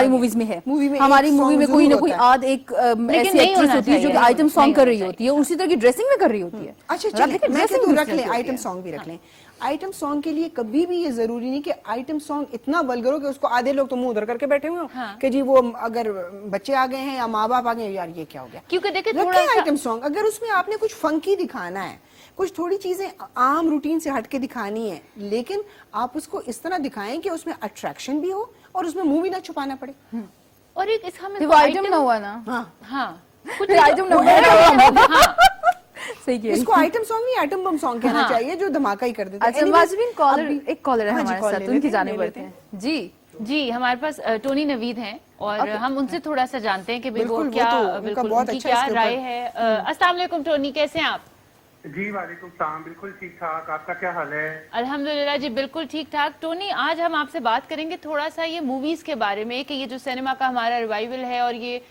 Speaker 3: मूवीज में है, हमारी मूवी में कोई ना कोई आध एक ऐसी एक्ट्रेस होती है जो कि आइटम सॉन्ग कर रही होती है, उसी तरह की ड्रेसिंग में कर रही होती है।
Speaker 2: अच्छा चलिए, मैं कहती हूँ रख लें, आइटम सॉन्ग भी रख लें। आइटम सॉन्ग के लिए कभी भी ये जरूरी नहीं कि आइटम सॉन्ग इतना वल्गर हो कि उसको आधे लोग तो मुंह उधर करके बैठे हुए हो कि जी वो अगर बच्चे आ गए हैं या माँ बाप आ गए, यार ये क्या हो गया।
Speaker 1: क्योंकि देखिए
Speaker 2: रखें आइटम सॉन्ग, अगर उसमें आपने कुछ फंकी दिखाना है, कुछ थोड़ी चीजें आम रूटीन से हटके दिखानी है, लेकिन आप उसको इस तरह दिखाएं कि उसमें अट्रैक्शन भी हो और उसमें मुंह भी ना छुपाना पड़े।
Speaker 1: और एक इस हमें
Speaker 3: वो आइटम ना हुआ ना,
Speaker 1: हाँ कुछ
Speaker 3: आइटम ना हुआ, सही किया।
Speaker 2: इसको आइटम सॉन्ग नहीं आइटम बम सॉन्ग कहना चाहिए, जो धमाका ही कर देता है।
Speaker 3: अच्छा माजरीन, कॉलर एक कॉलर है
Speaker 2: हाँ जी,
Speaker 3: हमारे
Speaker 2: कॉल
Speaker 3: साथ,
Speaker 2: ले
Speaker 3: उनकी
Speaker 2: लेते हैं,
Speaker 3: जाने
Speaker 2: ले
Speaker 3: पड़ते
Speaker 2: लेते
Speaker 3: हैं जी।
Speaker 1: जी, हमारे पास टोनी नवीद हैं और हम उनसे थोड़ा सा जानते हैं कि भाई वो
Speaker 2: बिल्कुल,
Speaker 1: क्या
Speaker 2: वो तो उनका
Speaker 1: बिल्कुल
Speaker 2: बहुत
Speaker 1: उनकी
Speaker 2: अच्छा
Speaker 1: क्या
Speaker 2: इसके
Speaker 1: राय
Speaker 2: ऊपर।
Speaker 1: है। अस्सलाम वालेकुम टोनी, कैसे हैं आप?
Speaker 5: जी वालेकुम सलाम, बिल्कुल ठीक ठाक। आपका क्या हाल है?
Speaker 1: अल्हम्दुलिल्लाह जी, बिल्कुल ठीक ठाक। टोनी, आज हम आपसे बात करेंगे थोड़ा सा ये मूवीज के बारे में कि ये जो सिनेमा का हमारा रिवाइवल है और ये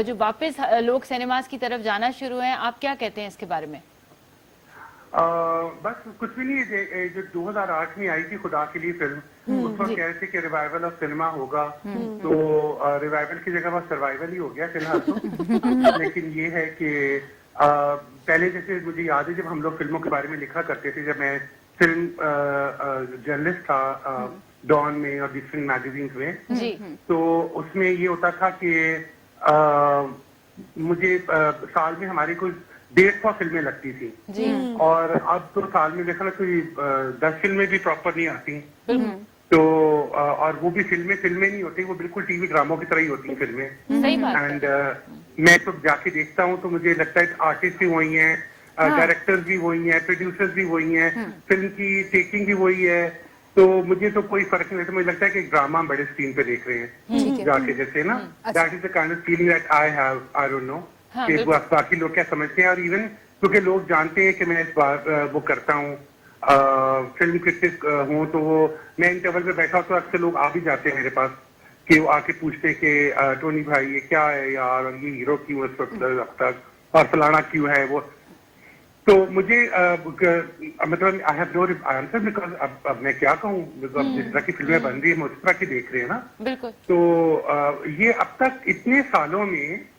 Speaker 1: जो वापस लोग सिनेमास की तरफ जाना शुरू हैं, आप क्या कहते हैं इसके बारे में?
Speaker 5: बस कुछ भी नहीं, जो 2008 में आई थी खुदा के लिए फिल्म, उस वक्त कह रहे थे कि रिवाइवल ऑफ सिनेमा होगा, तो रिवाइवल की जगह बस सर्वाइवल ही हो गया फिलहाल तो। लेकिन ये है कि पहले जैसे मुझे याद है जब हम लोग फिल्मों के बारे में लिखा करते थे, जब मैं फिल्म जर्नलिस्ट था डॉन में और डिफरेंट मैगजीन्स में,
Speaker 1: जी।
Speaker 5: तो उसमें ये होता था कि मुझे साल में हमारी कोई 150 फिल्में लगती थी
Speaker 1: जी।
Speaker 5: और अब तो साल में देखा ना कोई 10 फिल्में भी प्रॉपर नहीं आती, तो और वो भी फिल्में नहीं होती, वो बिल्कुल टीवी ड्रामों की तरह ही होती हैं फिल्में।
Speaker 1: सही बात है।
Speaker 5: एंड मैं तो जाके देखता हूँ तो मुझे लगता है आर्टिस्ट भी वही हैं, डायरेक्टर्स भी वही हैं, प्रोड्यूसर्स भी वही हैं, फिल्म की टेकिंग भी वही है, तो मुझे तो कोई फर्क नहीं लगता। मुझे लगता है कि एक ड्रामा हम बड़े स्क्रीन पे देख रहे हैं जाके, जैसे ना that is the kind of feeling that I have, I don't know कि बाकी लोग क्या समझते हैं। और इवन क्योंकि लोग जानते हैं कि मैं इस बार वो करता हूँ, फिल्म क्रिटिक हूँ, तो वो मैं इंटरवल में बैठा तो अक्सर लोग आ भी जाते हैं मेरे पास कि वो आके पूछते हैं कि टोनी भाई ये क्या है यार, ये हीरो क्यों इस वक्त अब तक, और फलाना क्यों है वो। तो मुझे मतलब I have no answer, because अब मैं क्या कहूँ, जिस तरह की फिल्में बन रही है हम उस तरह की देख रहे हैं ना।
Speaker 1: बिल्कुल।
Speaker 5: तो ये अब तक इतने सालों में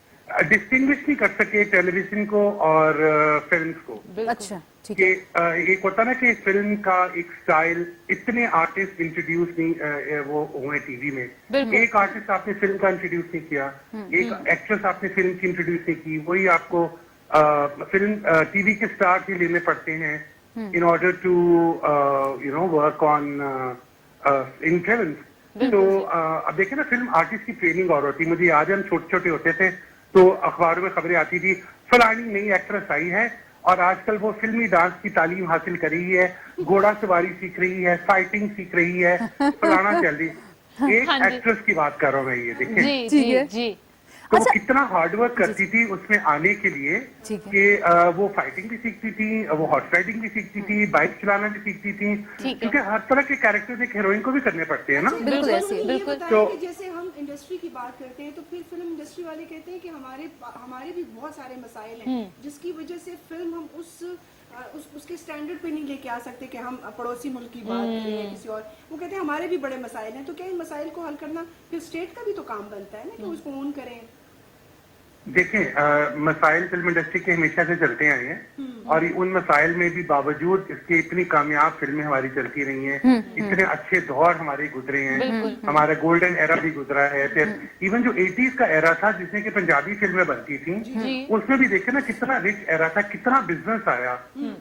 Speaker 5: डिस्टिंग्विश नहीं कर सके टेलीविजन को और फिल्म्स को।
Speaker 3: अच्छा ठीक है।
Speaker 5: कि एक होता ना कि फिल्म का एक स्टाइल, इतने आर्टिस्ट इंट्रोड्यूस नहीं वो हुए टीवी में, एक आर्टिस्ट आपने फिल्म का इंट्रोड्यूस नहीं किया, एक एक्ट्रेस आपने फिल्म की इंट्रोड्यूस नहीं की, वही आपको फिल्म टीवी के स्टार ही लेने पड़ते हैं in order to you know work on in film. तो अब देखें ना, फिल्म आर्टिस्ट की ट्रेनिंग और होती है। मुझे याद है हम छोटे छोटे होते थे तो अखबारों में खबरें आती थी फलानी नई एक्ट्रेस आई है और आजकल वो फिल्मी डांस की तालीम हासिल कर रही है, घोड़ा सवारी सीख रही है, फाइटिंग सीख रही है, फलाना चल रही। एक एक्ट्रेस की बात कर रहा हूँ मैं, ये देखें
Speaker 1: जी जी जी।
Speaker 5: तो वो कितना हार्ड वर्क करती थी उसमें आने के लिए कि वो फाइटिंग भी सीखती थी, वो हॉर्स राइडिंग भी सीखती थी, बाइक चलाना भी सीखती थी, क्योंकि हर तरह के कैरेक्टर एक हीरोइन को भी करने पड़ते हैं ना।
Speaker 3: बिल्कुल ऐसे ही।
Speaker 2: बिल्कुल।
Speaker 5: तो
Speaker 2: जैसे हम इंडस्ट्री की बात करते हैं तो फिर फिल्म इंडस्ट्री वाले कहते हैं कि हमारे भी बहुत सारे मसाइल हैं, जिसकी वजह से फिल्म हम उसके स्टैंडर्ड पे नहीं लेके आ सकते कि हम पड़ोसी मुल्क की बात करें या किसी और। वो कहते हैं हमारे भी बड़े मसाइल हैं, तो क्या इन मसाइल को हल करना फिर स्टेट का भी तो काम बनता है ना कि उसको ओन करें।
Speaker 5: देखें मसाइल फिल्म इंडस्ट्री के हमेशा से चलते आए हैं और उन मसाइल में भी बावजूद इसके इतनी कामयाब फिल्में हमारी चलती रही हैं, इतने अच्छे दौर हमारे गुजरे हैं, हमारा गोल्डन एरा भी गुजरा है। फिर इवन जो 80s का एरा था जिसमें कि पंजाबी फिल्में बनती थी, उसमें भी देखे ना कितना रिच एरा था, कितना बिजनेस आया,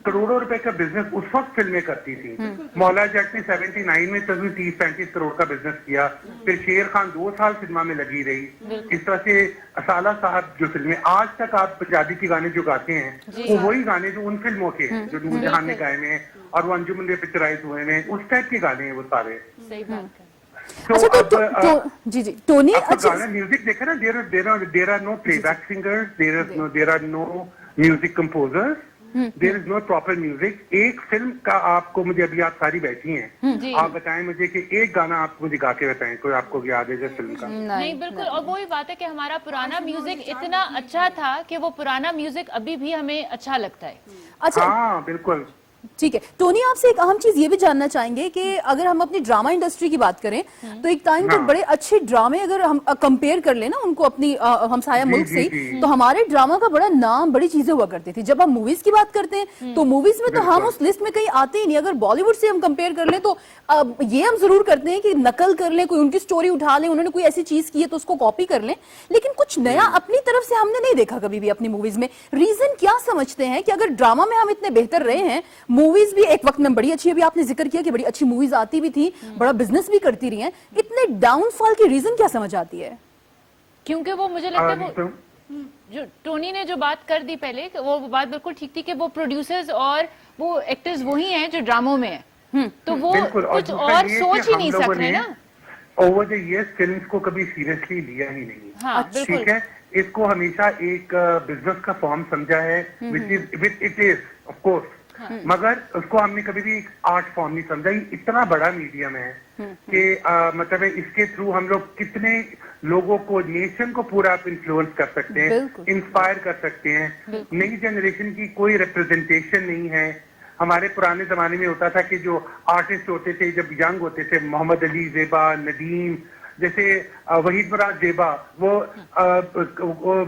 Speaker 5: करोड़ों रुपए का बिजनेस उस वक्त फिल्में करती थी। मौला जट ने 79 में तभी 30-35 करोड़ का बिजनेस किया, फिर शेर खान 2 साल सिनेमा में लगी रही। इस तरह से असाला साहब जो फिल्में आज तक आप पंजाबी के गाने जो गाते हैं वो वही गाने जो उन फिल्मों के हैं जो नूरजहान ने गाए हैं और वो अंजुमन में पिक्चराइज हुए हैं, उस टाइप के गाने हैं वो सारे।
Speaker 1: सही बात है।
Speaker 5: तो
Speaker 3: अच्छा
Speaker 5: अब
Speaker 3: जी जी टोनी,
Speaker 5: आपको
Speaker 3: अच्छा
Speaker 5: गाना म्यूजिक देखा ना, there are no playback singers, there are no music composers, there is no proper music. एक फिल्म का आपको, मुझे अभी आप सारी बैठी हैं, आप बताएं मुझे कि एक गाना आप मुझे गा के बताएं, कोई आपको याद है जिस फिल्म का?
Speaker 1: नहीं बिल्कुल, और वही बात है कि हमारा पुराना म्यूजिक इतना अच्छा था कि वो पुराना म्यूजिक अभी भी हमें अच्छा लगता है।
Speaker 3: अच्छा
Speaker 5: हाँ बिल्कुल।
Speaker 3: ठीक है, टोनी आपसे एक अहम चीज ये भी जानना चाहेंगे कि अगर हम अपनी ड्रामा इंडस्ट्री की बात करें तो एक टाइम तक बड़े अच्छे ड्रामे अगर हम कंपेयर कर लें ना उनको अपनी हमसाया मुल्क से, तो हमारे ड्रामा का बड़ा नाम, बड़ी चीजें हुआ करती थी। जब हम मूवीज की बात करते हैं तो मूवीज में तो हम उस लिस्ट में कहीं आते ही नहीं। अगर बॉलीवुड से हम कंपेयर कर लें तो ये हम जरूर करते हैं कि नकल कर लें, कोई उनकी स्टोरी उठा लें, उन्होंने कोई ऐसी चीज की है तो उसको कॉपी कर लें, लेकिन कुछ नया अपनी तरफ से हमने नहीं देखा कभी भी अपनी मूवीज में। रीजन क्या समझते हैं कि अगर ड्रामा में हम इतने बेहतर रहे हैं, मूवीज भी एक वक्त में बड़ी अच्छी, अभी आपने जिक्र किया कि बड़ी अच्छी मूवीज आती भी थी, बड़ा बिजनेस भी करती रही हैं, इतने डाउनफॉल की रीजन क्या समझ आती है?
Speaker 1: क्योंकि वो मुझे लगता है वो जो टोनी ने जो बात कर दी पहले, वो बात बिल्कुल ठीक थी कि वो प्रोड्यूसर्स और वो एक्टर्स वही हैं जो ड्रामों में हैं, तो वो कुछ और सोच ही नहीं सक रहे ना।
Speaker 5: ओवर द इयर्स फिल्म्स को कभी सीरियसली लिया ही नहीं।
Speaker 1: हाँ,
Speaker 5: ठीक है, इसको हमेशा एक बिजनेस का फॉर्म समझा है, which it is of course, मगर उसको हमने कभी भी एक आर्ट फॉर्म नहीं समझा। ये इतना बड़ा मीडियम है कि मतलब इसके थ्रू हम लोग कितने लोगों को, नेशन को पूरा इन्फ्लुएंस कर सकते हैं, इंस्पायर कर सकते हैं। नई जनरेशन की कोई रिप्रेजेंटेशन नहीं है। हमारे पुराने जमाने में होता था कि जो आर्टिस्ट होते थे जब यंग होते थे, मोहम्मद अली, जेबा, नदीम, जैसे वहीद मुराद जेबा, वो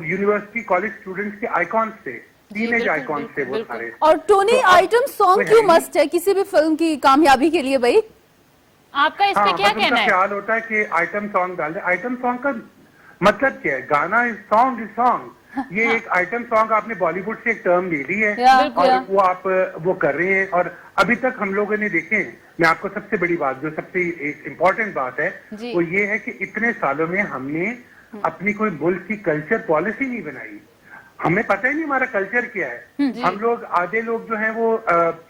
Speaker 5: यूनिवर्सिटी कॉलेज स्टूडेंट्स के आइकॉन्स थे, टीनेज आइकॉन्स थे वो सारे।
Speaker 3: और टोनी, आइटम सॉन्ग क्यों मस्ट है किसी भी फिल्म की कामयाबी के लिए भाई?
Speaker 1: आपका इस पे क्या कहना है?
Speaker 5: ख्याल होता है कि आइटम सॉन्ग डाल दे। आइटम सॉन्ग का मतलब क्या है? गाना इज सॉन्ग। ये एक आइटम सॉन्ग आपने बॉलीवुड से एक टर्म ले ली है और वो आप वो कर रहे हैं। और अभी तक हम लोगों ने देखे, मैं आपको सबसे बड़ी बात, जो सबसे एक इम्पोर्टेंट बात है, वो ये है कि इतने सालों में हमने अपनी कोई मुल्क की कल्चर पॉलिसी नहीं बनाई। हमें पता ही नहीं हमारा कल्चर क्या है। हम लोग, आधे लोग जो हैं वो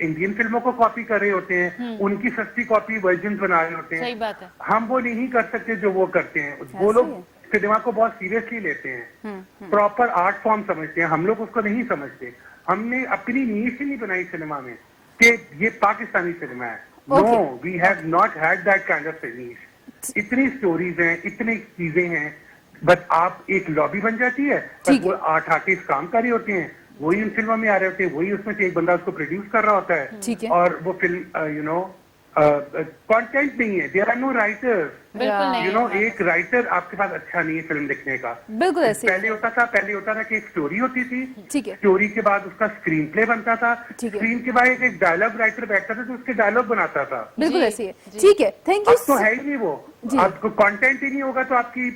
Speaker 5: इंडियन फिल्मों को कॉपी कर रहे होते हैं, उनकी सस्ती कॉपी वर्जन बना रहे होते हैं।
Speaker 1: सही बात है।
Speaker 5: हम वो नहीं कर सकते जो वो करते हैं। वो लोग सिनेमा को बहुत सीरियसली लेते हैं, प्रॉपर आर्ट फॉर्म समझते हैं, हम लोग उसको नहीं समझते। हमने अपनी नीश ही नहीं बनाई सिनेमा में कि ये पाकिस्तानी सिनेमा है। No, we have not had that kind of niche. इतनी स्टोरीज हैं, इतनी चीजें हैं, बस आप एक लॉबी बन जाती है, बस वो 8 आर्टिस्ट काम कर रहे होते हैं, वही उन फिल्मों में आ रहे होते हैं, वही उसमें से एक बंदा उसको प्रोड्यूस कर रहा होता है, और वो फिल्म यू नो कंटेंट नहीं है। There are no writers, you know, एक राइटर आपके पास अच्छा नहीं है फिल्म लिखने का।
Speaker 3: बिल्कुल ऐसे
Speaker 5: पहले होता था कि एक स्टोरी होती थी,
Speaker 3: ठीक है,
Speaker 5: स्टोरी के बाद उसका स्क्रीन प्ले बनता था, स्क्रीन के बाद एक डायलॉग राइटर बैठता था जो उसके डायलॉग बनाता था।
Speaker 3: बिल्कुल ऐसे है। ठीक है, थैंक यू।
Speaker 5: अब तो है ही नहीं वो, आपको कंटेंट ही नहीं होगा तो आपकी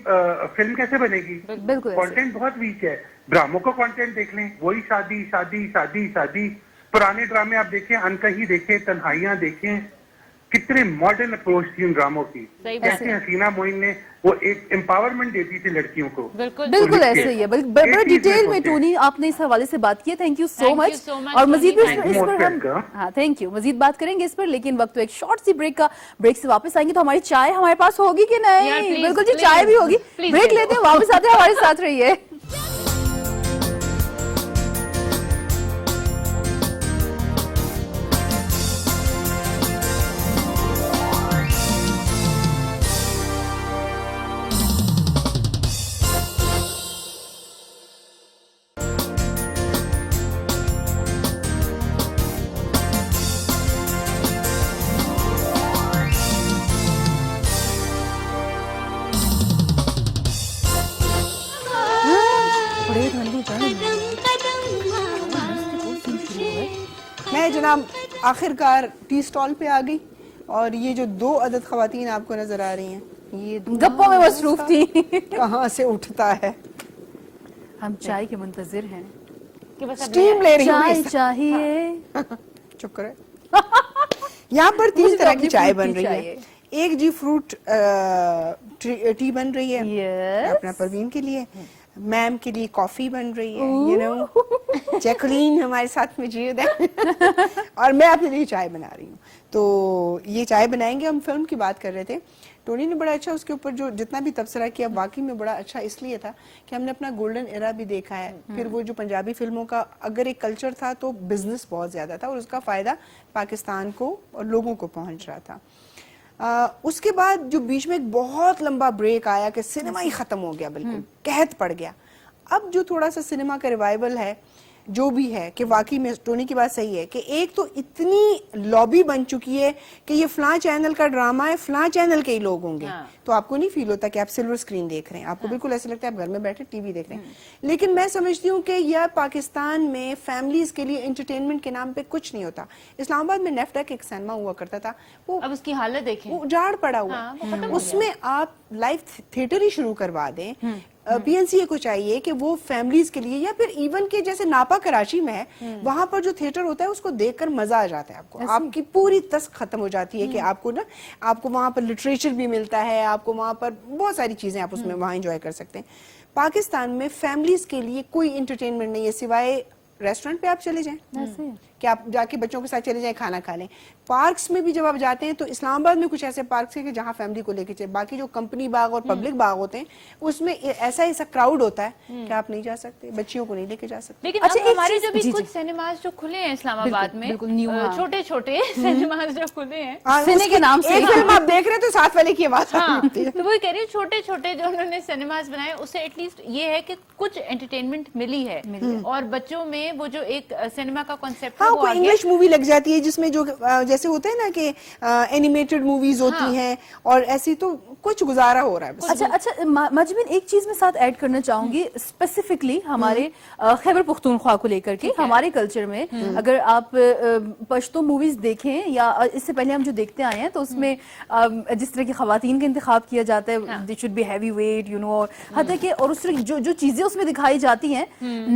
Speaker 5: फिल्म कैसे बनेगी?
Speaker 3: बिल्कुल,
Speaker 5: कंटेंट बहुत वीक है। ड्रामों को कंटेंट देख लें, वही शादी शादी शादी शादी। पुराने ड्रामे आप देखें, अनकही देखें, तन्हाइयां देखें, कितने मॉडर्न अप्रोच थी उन ड्रामों की। जैसे हसीना मोइन ने वो एक एम्पावरमेंट देती थी लड़कियों को।
Speaker 3: बिल्कुल ऐसे ही है। बड़ा डिटेल में टोनी आपने इस हवाले से बात की है, थैंक यू सो मच। और मजीद इस पर हम, हाँ थैंक यू, मजीद बात करेंगे इस पर, लेकिन वक्त तो एक शॉर्ट सी ब्रेक से वापस आएंगे तो हमारी चाय हमारे पास होगी कि नहीं? बिल्कुल जी, चाय भी होगी। ब्रेक लेते हैं, वापस आते हैं, हमारे साथ रहिए।
Speaker 2: मैं जनाब आखिरकार टी स्टॉल पे आ गई और ये जो 2 अदद खवातीन आपको नजर आ रही हैं, ये
Speaker 3: गप्पों में मसरूफ थी।
Speaker 2: कहाँ से उठता है।
Speaker 3: हम चाय के मुंतजिर हैं,
Speaker 2: स्टीम ले रही हूँ।
Speaker 3: चाय चाहिए।
Speaker 2: चुप करो। यहाँ पर 3 तरह की चाय बन रही है। एक जी फ्रूट टी बन रही है अपना परवीन के लिए, मैम के लिए कॉफी बन रही है, यू नो। जैकलीन हमारे साथ मौजूद है और मैं अपने लिए चाय बना रही हूँ. तो ये चाय बनाएंगे. हम फिल्म की बात कर रहे थे. टोनी ने बड़ा अच्छा उसके ऊपर जो जितना भी तबसरा किया वाकई में बड़ा अच्छा इसलिए था कि हमने अपना गोल्डन एरा भी देखा है. फिर वो जो पंजाबी फिल्मों का अगर एक कल्चर था तो बिजनेस बहुत ज्यादा था और उसका फायदा पाकिस्तान को और लोगों को पहुंच रहा था. उसके बाद जो बीच में एक बहुत लंबा ब्रेक आया कि सिनेमा ही खत्म हो गया, बिल्कुल कहत पड़ गया. अब जो थोड़ा सा सिनेमा का रिवाइवल है जो भी है कि वाकई में टोनी की बात सही है कि एक तो इतनी लॉबी बन चुकी है कि ये फलां चैनल का ड्रामा है, फलां चैनल के ही लोग होंगे.
Speaker 1: हाँ.
Speaker 2: तो आपको नहीं फील होता कि आप सिल्वर स्क्रीन देख रहे हैं, आपको बिल्कुल ऐसा लगता है आप घर में बैठे टीवी देख रहे हैं. लेकिन मैं समझती हूँ कि यह पाकिस्तान में फैमिलीज के लिए एंटरटेनमेंट के नाम पे कुछ नहीं होता. इस्लामाबाद में नेफ्टेक एक सिनेमा हुआ करता था, वो
Speaker 1: अब उसकी हालत देखें.
Speaker 2: वो उजाड़ पड़ा हुआ.
Speaker 1: हाँ, वो खत्म हो
Speaker 2: उसमें आप लाइव थिएटर ही शुरू करवा दें. पीएनसीए को चाहिए कि वो फैमिलीज के लिए या फिर इवन के जैसे नापा कराची में है वहां पर जो थिएटर होता है उसको देखकर मजा आ जाता है. आपको आपकी पूरी तस खत्म हो जाती है कि आपको वहां पर लिटरेचर भी मिलता है, आपको वहां पर बहुत सारी चीजें आप उसमें वहां एंजॉय कर सकते हैं. पाकिस्तान में फैमिलीज के लिए कोई एंटरटेनमेंट नहीं है सिवाय रेस्टोरेंट पे आप चले जाएं कि आप जाके बच्चों के साथ चले जाएं खाना खा लें. पार्क्स में भी जब आप जाते हैं तो इस्लामाबाद में कुछ ऐसे पार्क्स हैं कि जहां फैमिली को लेके चले. बाकी जो कंपनी बाग और पब्लिक बाग होते हैं उसमें ऐसा क्राउड होता है कि आप नहीं जा सकते, बच्चियों को नहीं लेके जा सकते.
Speaker 1: लेकिन
Speaker 3: अच्छा,
Speaker 1: अब
Speaker 3: एक
Speaker 1: हमारे
Speaker 3: चीज़-
Speaker 1: जो भी
Speaker 3: जी,
Speaker 1: कुछ
Speaker 3: जी.
Speaker 1: सिनेमाज जो खुले हैं इस्लामाबाद में,
Speaker 3: बिल्कुल new, हाँ.
Speaker 1: छोटे छोटे सिनेमाज जो खुले हैं,
Speaker 2: हाँ,
Speaker 3: सिने
Speaker 2: उसकी
Speaker 3: के नाम से
Speaker 2: एक फिल्म आप देख रहे हैं तो साथ वाले की आवाज
Speaker 1: हाँ,
Speaker 2: आती है.
Speaker 1: तो वही कह रही हूँ छोटे छोटे जो उन्होंने सिनेमाज बनाए उससे एटलीस्ट ये है कि कुछ एंटरटेनमेंट मिली है और बच्चों में वो जो एक सिनेमा का कॉन्सेप्ट है
Speaker 2: हाँ,
Speaker 1: वो
Speaker 2: कोई
Speaker 1: आ गया.
Speaker 2: इंग्लिश मूवी लग जाती है जिसमें जो जैसे होते हैं ना कि एनिमेटेड मूवीज होती
Speaker 1: हाँ.
Speaker 2: हैं और ऐसी तो कुछ गुजारा हो रहा है बस.
Speaker 3: अच्छा मजमिन एक चीज मैं साथ ऐड करना चाहूंगी स्पेसिफिकली हमारे खैबर पुख्तूनख्वा को लेकर के हमारे कल्चर में. अगर आप पश्तो मूवीज देखें या इससे पहले हम जो देखते आए हैं तो उसमें जिस तरह की खवातीन का इंतखाब किया जाता है, they should be heavy weight you know, और हद तक कि और उस तरह जो चीजें उसमें दिखाई जाती हैं